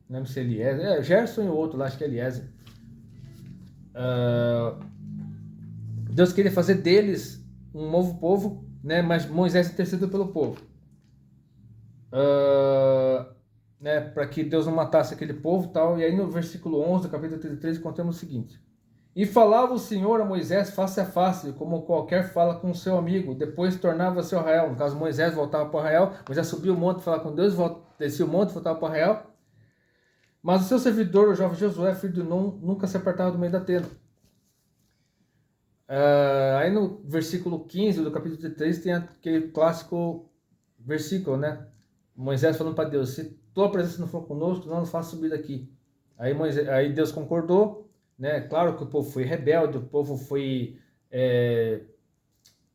Não lembro se ele Gerson e o outro lá, acho que é Eliezer. Deus queria fazer deles um novo povo, né? Mas Moisés intercedeu pelo povo. Né, para que Deus não matasse aquele povo e tal. E aí no versículo 11 do capítulo 33 contamos o seguinte: E falava o Senhor a Moisés face a face, como qualquer fala com o seu amigo. Depois tornava-se ao arraial. No caso, Moisés voltava para o arraial. Moisés subia o monte, falava com Deus, descia o monte, voltava para o arraial. Mas o seu servidor, o jovem Josué, filho de Nun, nunca se apartava do meio da tenda. Aí no versículo 15 do capítulo 33 tem aquele clássico versículo, né? Moisés falando para Deus: se tua presença não for conosco, não nos faça subir daqui. Aí Deus concordou, né? Claro que o povo foi rebelde, o povo foi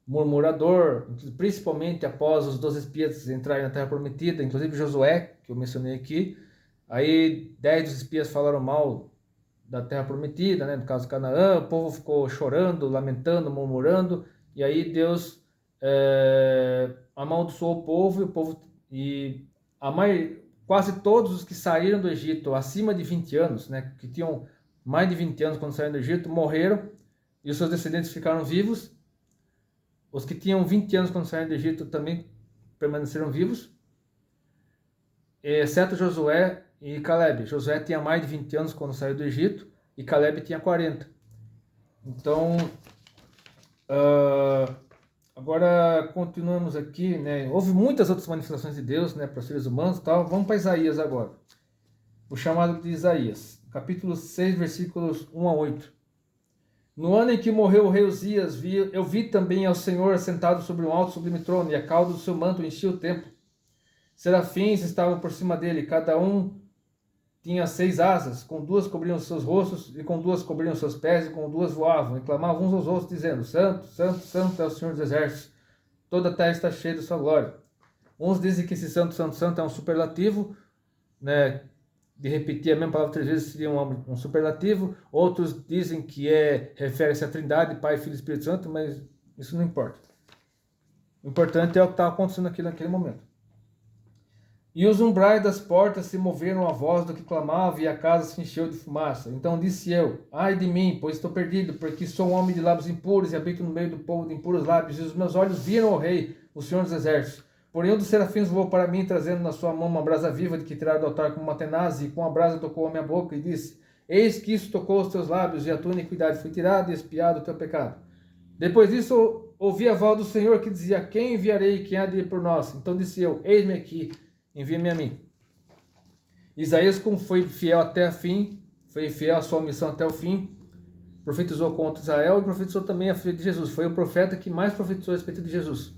murmurador, principalmente após os 12 espias entrarem na Terra Prometida, inclusive Josué, que eu mencionei aqui. Aí 10 dos espias falaram mal da Terra Prometida, né? No caso Canaã, o povo ficou chorando, lamentando, murmurando, e aí Deus amaldiçoou o povo, quase todos os que saíram do Egito acima de 20 anos, né, que tinham mais de 20 anos quando saíram do Egito, morreram, e os seus descendentes ficaram vivos. Os que tinham 20 anos quando saíram do Egito também permaneceram vivos, exceto Josué e Caleb. Josué tinha mais de 20 anos quando saiu do Egito, e Caleb tinha 40. Então, agora continuamos aqui, né? Houve muitas outras manifestações de Deus, né, para os seres humanos e tal. Vamos para Isaías agora. O chamado de Isaías, capítulo 6, versículos 1 a 8. No ano em que morreu o rei Uzias, eu vi também ao Senhor sentado sobre um alto sublime trono, e a cauda do seu manto enchia o templo. Serafins estavam por cima dele, cada um tinha 6 asas, com 2 cobriam seus rostos, e com 2 cobriam seus pés, e com 2 voavam, e clamavam uns aos outros, dizendo: Santo, Santo, Santo é o Senhor dos Exércitos, toda a terra está cheia de sua glória. Uns dizem que esse Santo, Santo, Santo é um superlativo, né? De repetir a mesma palavra 3 vezes seria um superlativo. Outros dizem que refere-se à Trindade, Pai, Filho e Espírito Santo, mas isso não importa. O importante é o que estava acontecendo aqui naquele momento. E os umbrais das portas se moveram à voz do que clamava, e a casa se encheu de fumaça. Então disse eu: Ai de mim, pois estou perdido, porque sou um homem de lábios impuros e habito no meio do povo de impuros lábios, e os meus olhos viram o Rei, o Senhor dos Exércitos. Porém um dos serafins voou para mim, trazendo na sua mão uma brasa viva de que tirar do altar com uma tenaz, e com a brasa tocou a minha boca, e disse: Eis que isso tocou os teus lábios, e a tua iniquidade foi tirada, e expiado o teu pecado. Depois disso ouvi a voz do Senhor que dizia: Quem enviarei, quem há de ir por nós? Então disse eu: Eis-me aqui, envia-me a mim. Isaías, como foi fiel até o fim, foi fiel à sua missão até o fim, profetizou contra Israel e profetizou também a filha de Jesus. Foi o profeta que mais profetizou a respeito de Jesus.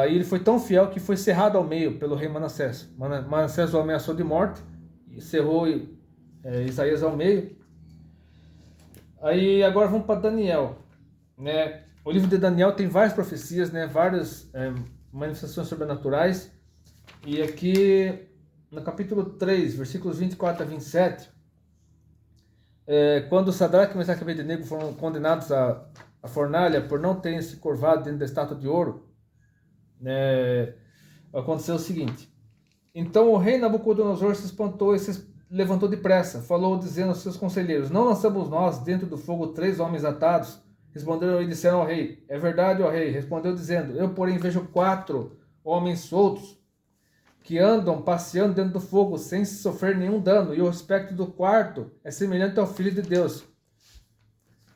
E ele foi tão fiel que foi cerrado ao meio pelo rei Manassés. Manassés o ameaçou de morte e cerrou Isaías ao meio. Aí agora vamos para Daniel, né? O livro de Daniel tem várias profecias, né? Várias manifestações sobrenaturais. E aqui no capítulo 3, versículos 24 a 27, quando Sadraque, Mesaque e Abednego foram condenados à fornalha por não terem se curvado dentro da estátua de ouro, aconteceu o seguinte: então o rei Nabucodonosor se espantou e se levantou depressa, falou dizendo aos seus conselheiros: não lançamos nós dentro do fogo 3 homens atados, Responderam e disseram ao rei: é verdade, ó rei. Respondeu dizendo: eu, porém, vejo 4 homens soltos que andam passeando dentro do fogo sem sofrer nenhum dano, e o aspecto do quarto é semelhante ao Filho de Deus.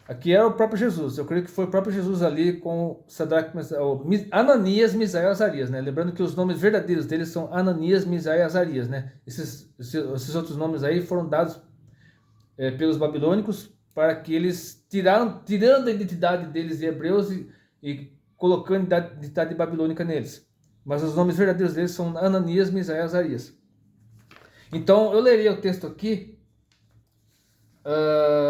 Aqui é o próprio Jesus. Eu creio que foi o próprio Jesus ali com Ananias, Misael e Azarias, né? Lembrando que os nomes verdadeiros deles são Ananias, Misael e Azarias, né? Esses outros nomes aí foram dados pelos babilônicos para que eles, tirando a identidade deles de hebreus e colocando a identidade babilônica neles. Mas os nomes verdadeiros deles são Ananias, Misael e Azarias. Então, eu leria o texto aqui.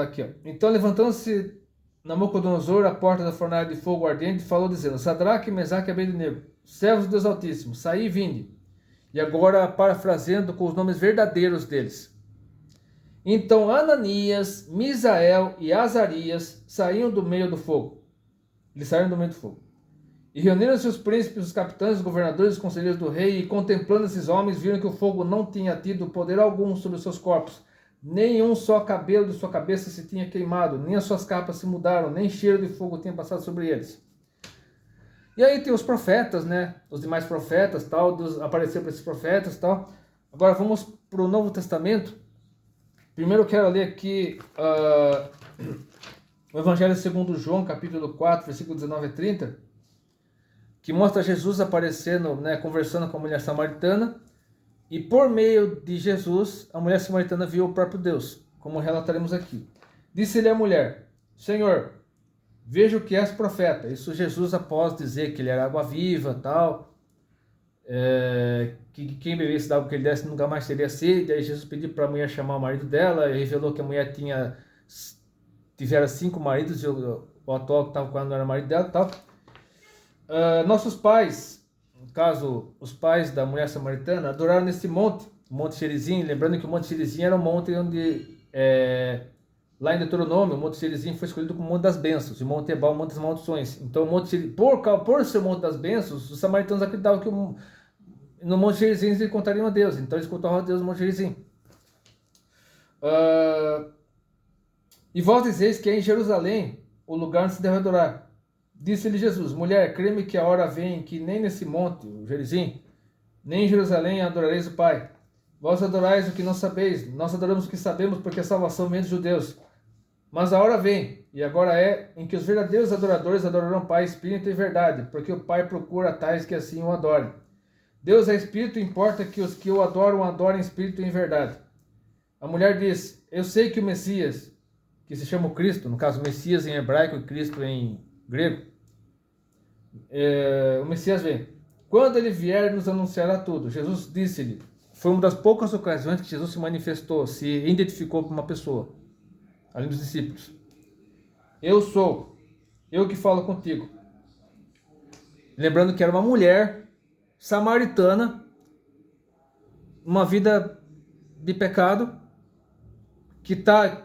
Aqui, ó. Então, levantando-se Nabucodonosor à porta da fornalha de fogo ardente, falou dizendo: Sadraque, Mesaque e Abednego, servos de Deus Altíssimo, saí e vinde. E agora, parafraseando com os nomes verdadeiros deles. Então Ananias, Misael e Azarias saíram do meio do fogo. Eles saíram do meio do fogo. E reuniram-se os príncipes, os capitães, os governadores, os conselheiros do rei, e contemplando esses homens, viram que o fogo não tinha tido poder algum sobre os seus corpos. Nenhum só cabelo de sua cabeça se tinha queimado, nem as suas capas se mudaram, nem cheiro de fogo tinha passado sobre eles. E aí tem os profetas, né? Os demais profetas, tal, Deus apareceu para esses profetas, tal. Agora vamos para o Novo Testamento. Primeiro eu quero ler aqui o Evangelho segundo João, capítulo 4, versículo 19 a 30, que mostra Jesus aparecendo, né, conversando com a mulher samaritana, e por meio de Jesus, a mulher samaritana viu o próprio Deus, como relataremos aqui. Disse-lhe a mulher: Senhor, vejo que és profeta. Isso Jesus após dizer que ele era água viva, tal, que quem bebesse da água que ele desse nunca mais teria sede. Aí Jesus pediu para a mulher chamar o marido dela, e revelou que a mulher tivera 5 maridos, e o atual que estava com ela não era marido dela, tal. Nossos pais, no caso, os pais da mulher samaritana, adoraram nesse monte, Monte Gerizim. Lembrando que o Monte Gerizim era um monte onde, lá em Deuteronômio, o Monte Gerizim foi escolhido como o Monte das Bênçãos, e o Monte Ebal, o Monte das Maldições. Então, por ser o Monte das Bênçãos, os samaritanos acreditavam que no Monte Gerizim eles encontrariam a Deus. Então, eles cultuavam a Deus no Monte Gerizim. E vós dizeis que é em Jerusalém o lugar onde se deve adorar. Disse-lhe Jesus: mulher, crê-me que a hora vem que nem nesse monte, o Gerizim, nem em Jerusalém adorareis o Pai. Vós adorais o que não sabeis, nós adoramos o que sabemos, porque a salvação vem dos judeus. Mas a hora vem, e agora é, em que os verdadeiros adoradores adorarão o Pai, Espírito e verdade, porque o Pai procura tais que assim o adorem. Deus é Espírito, importa que os que o adoram, adorem Espírito e em verdade. A mulher disse: eu sei que o Messias, que se chama o Cristo, no caso Messias em hebraico e Cristo em grego, o Messias vem. Quando ele vier, nos anunciará tudo. Jesus disse-lhe, foi uma das poucas ocasiões que Jesus se manifestou, se identificou com uma pessoa, além dos discípulos. Eu sou, eu que falo contigo. Lembrando que era uma mulher samaritana, uma vida de pecado, que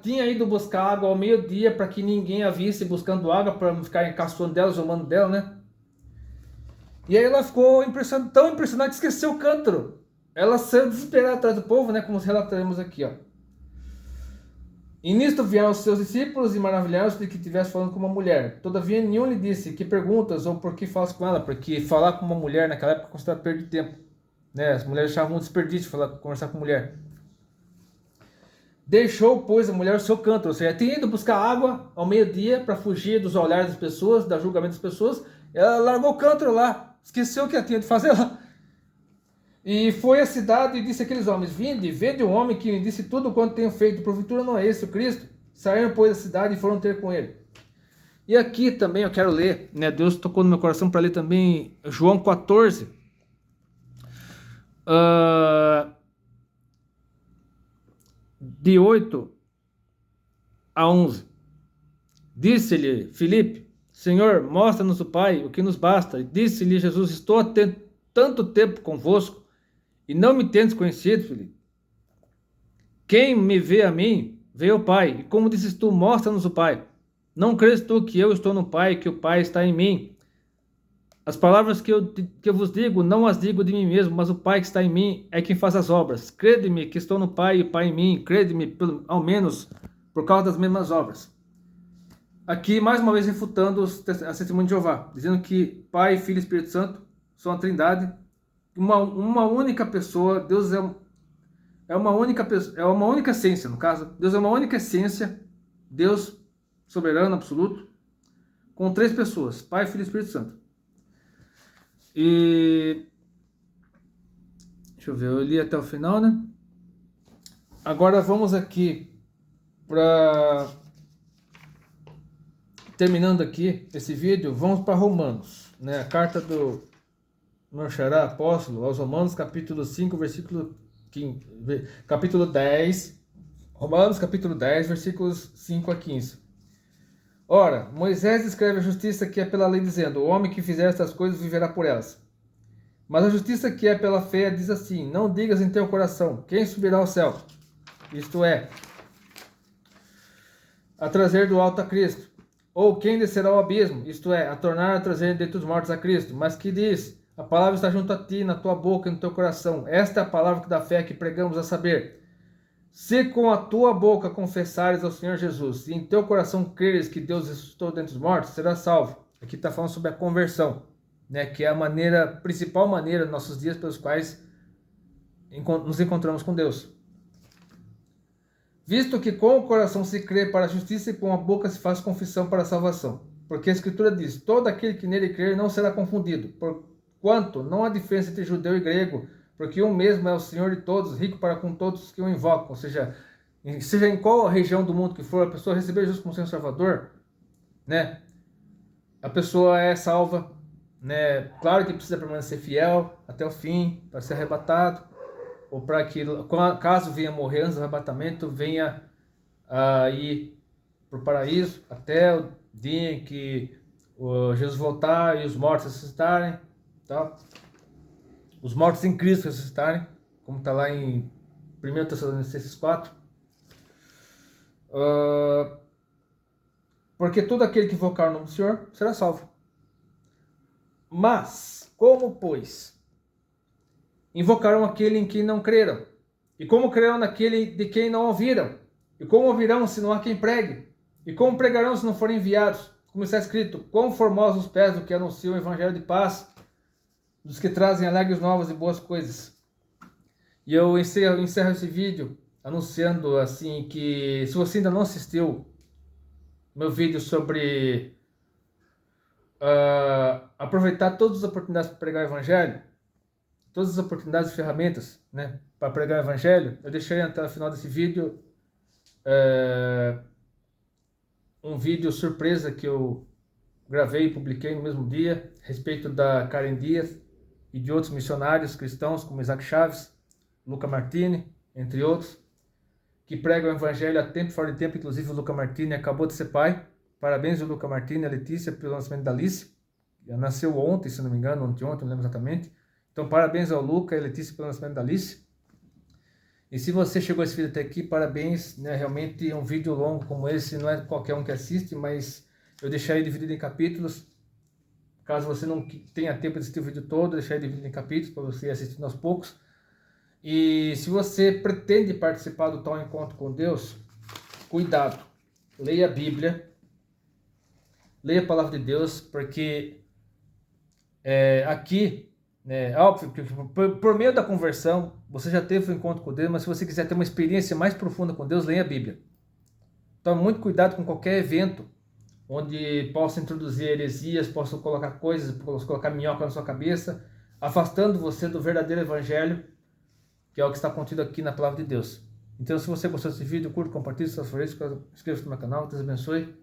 tinha ido buscar água ao meio-dia para que ninguém a visse buscando água, para não ficar caçoando dela, zombando dela, né? E aí ela ficou tão impressionada que esqueceu o cântaro. Ela saiu desesperada atrás do povo, né? Como relataremos aqui, ó. E nisto vieram os seus discípulos e maravilharam-se de que estivesse falando com uma mulher. Todavia nenhum lhe disse: que perguntas ou por que falas com ela? Porque falar com uma mulher naquela época considerava perda de tempo, né? As mulheres achavam um desperdício conversar com mulher. Deixou, pois, a mulher o seu cântaro, ou seja, tinha ido buscar água ao meio-dia para fugir dos olhares das pessoas, do julgamento das pessoas. Ela largou o cântaro lá, esqueceu o que ela tinha de fazer lá. E foi à cidade e disse àqueles homens: vinde, vede um homem que me disse tudo quanto tenho feito, porventura não é esse o Cristo? Saíram, pois, da cidade e foram ter com ele. E aqui também eu quero ler, né? Deus tocou no meu coração para ler também João 14. De 8 a 11. Disse-lhe Filipe: Senhor, mostra-nos o Pai, o que nos basta. E disse-lhe Jesus: estou há tanto tempo convosco, e não me tendes conhecido, Filipe. Quem me vê a mim, vê o Pai. E como dizes tu, mostra-nos o Pai. Não crês tu que eu estou no Pai, e que o Pai está em mim? As palavras que eu vos digo, não as digo de mim mesmo, mas o Pai que está em mim é quem faz as obras. Crede-me que estou no Pai e o Pai em mim. Crede-me, ao menos, por causa das mesmas obras. aqui mais uma vez refutando a testemunha de Jeová, dizendo que Pai, Filho e Espírito Santo são a Trindade, uma única pessoa. Deus é uma única essência, no caso. Deus é uma única essência, Deus soberano, absoluto, com 3 pessoas, Pai, Filho e Espírito Santo. E deixa eu ver, eu li até o final, né? Agora vamos aqui para, terminando aqui esse vídeo, vamos para Romanos, né? A carta do meu xará apóstolo aos Romanos, capítulo 5, versículo 15, capítulo 10, Romanos capítulo 10, versículos 5 a 15. Ora, Moisés descreve a justiça que é pela lei, dizendo: o homem que fizer estas coisas viverá por elas. Mas a justiça que é pela fé diz assim: não digas em teu coração, quem subirá ao céu? Isto é, a trazer do alto a Cristo. Ou quem descerá ao abismo? Isto é, a tornar a trazer dentre os mortos a Cristo. Mas que diz: a palavra está junto a ti, na tua boca e no teu coração. Esta é a palavra da fé que pregamos, a saber: se com a tua boca confessares ao Senhor Jesus, e em teu coração creres que Deus ressuscitou dentre os mortos, serás salvo. Aqui está falando sobre a conversão, né? Que é a principal maneira, nos nossos dias, pelos quais nos encontramos com Deus. Visto que com o coração se crê para a justiça e com a boca se faz confissão para a salvação. Porque a Escritura diz: todo aquele que nele crer não será confundido, porquanto não há diferença entre judeu e grego, porque um mesmo é o Senhor de todos, rico para com todos os que o invocam. Ou seja em qual região do mundo que for, a pessoa receber Jesus como seu Salvador, né? A pessoa é salva, né? Claro que precisa permanecer fiel até o fim, para ser arrebatado, ou para que, caso venha morrer antes do arrebatamento, venha ir para o paraíso, até o dia em que Jesus voltar e os mortos ressuscitarem, tá? Os mortos em Cristo ressuscitarem, como está lá em 1 Tessalonicenses 4. Porque todo aquele que invocar o nome do Senhor será salvo. Mas, como, pois, invocaram aquele em quem não creram? E como crerão naquele de quem não ouviram? E como ouvirão se não há quem pregue? E como pregarão se não forem enviados? Como está escrito: quão formosos os pés do que anunciam o evangelho de paz, dos que trazem alegres novas e boas coisas. E eu encerro esse vídeo anunciando assim que, se você ainda não assistiu meu vídeo sobre aproveitar todas as oportunidades para pregar o evangelho, todas as oportunidades e ferramentas, né, para pregar o evangelho, eu deixei até o final desse vídeo um vídeo surpresa que eu gravei e publiquei no mesmo dia, a respeito da Karen Dias e de outros missionários cristãos como Isaac Chaves, Luca Martini, entre outros, que pregam o evangelho a tempo e fora de tempo. Inclusive o Luca Martini acabou de ser pai. Parabéns ao Luca Martini e a Letícia pelo nascimento da Alice. Ela nasceu ontem, se não me engano, ontem, não lembro exatamente. Então parabéns ao Luca e a Letícia pelo nascimento da Alice. E se você chegou a esse vídeo até aqui, parabéns, né? Realmente um vídeo longo como esse não é qualquer um que assiste, mas eu deixei dividido em capítulos. Caso você não tenha tempo de assistir o vídeo todo, eu deixei dividido em capítulos para você assistir aos poucos. E se você pretende participar do tal encontro com Deus, cuidado, leia a Bíblia, leia a Palavra de Deus, porque aqui, né, óbvio que por meio da conversão, você já teve um encontro com Deus, mas se você quiser ter uma experiência mais profunda com Deus, leia a Bíblia. Tome muito cuidado com qualquer evento onde possa introduzir heresias, possa colocar coisas, possa colocar minhoca na sua cabeça, afastando você do verdadeiro evangelho, que é o que está contido aqui na Palavra de Deus. Então, se você gostou desse vídeo, curta, compartilhe seus favoritos, inscreva-se no meu canal, Deus abençoe.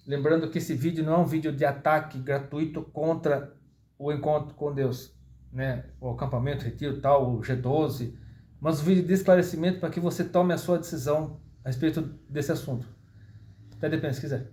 Lembrando que esse vídeo não é um vídeo de ataque gratuito contra o encontro com Deus, né? O acampamento, retiro, tal, o G12, mas um vídeo de esclarecimento para que você tome a sua decisão a respeito desse assunto. Até depois, se quiser.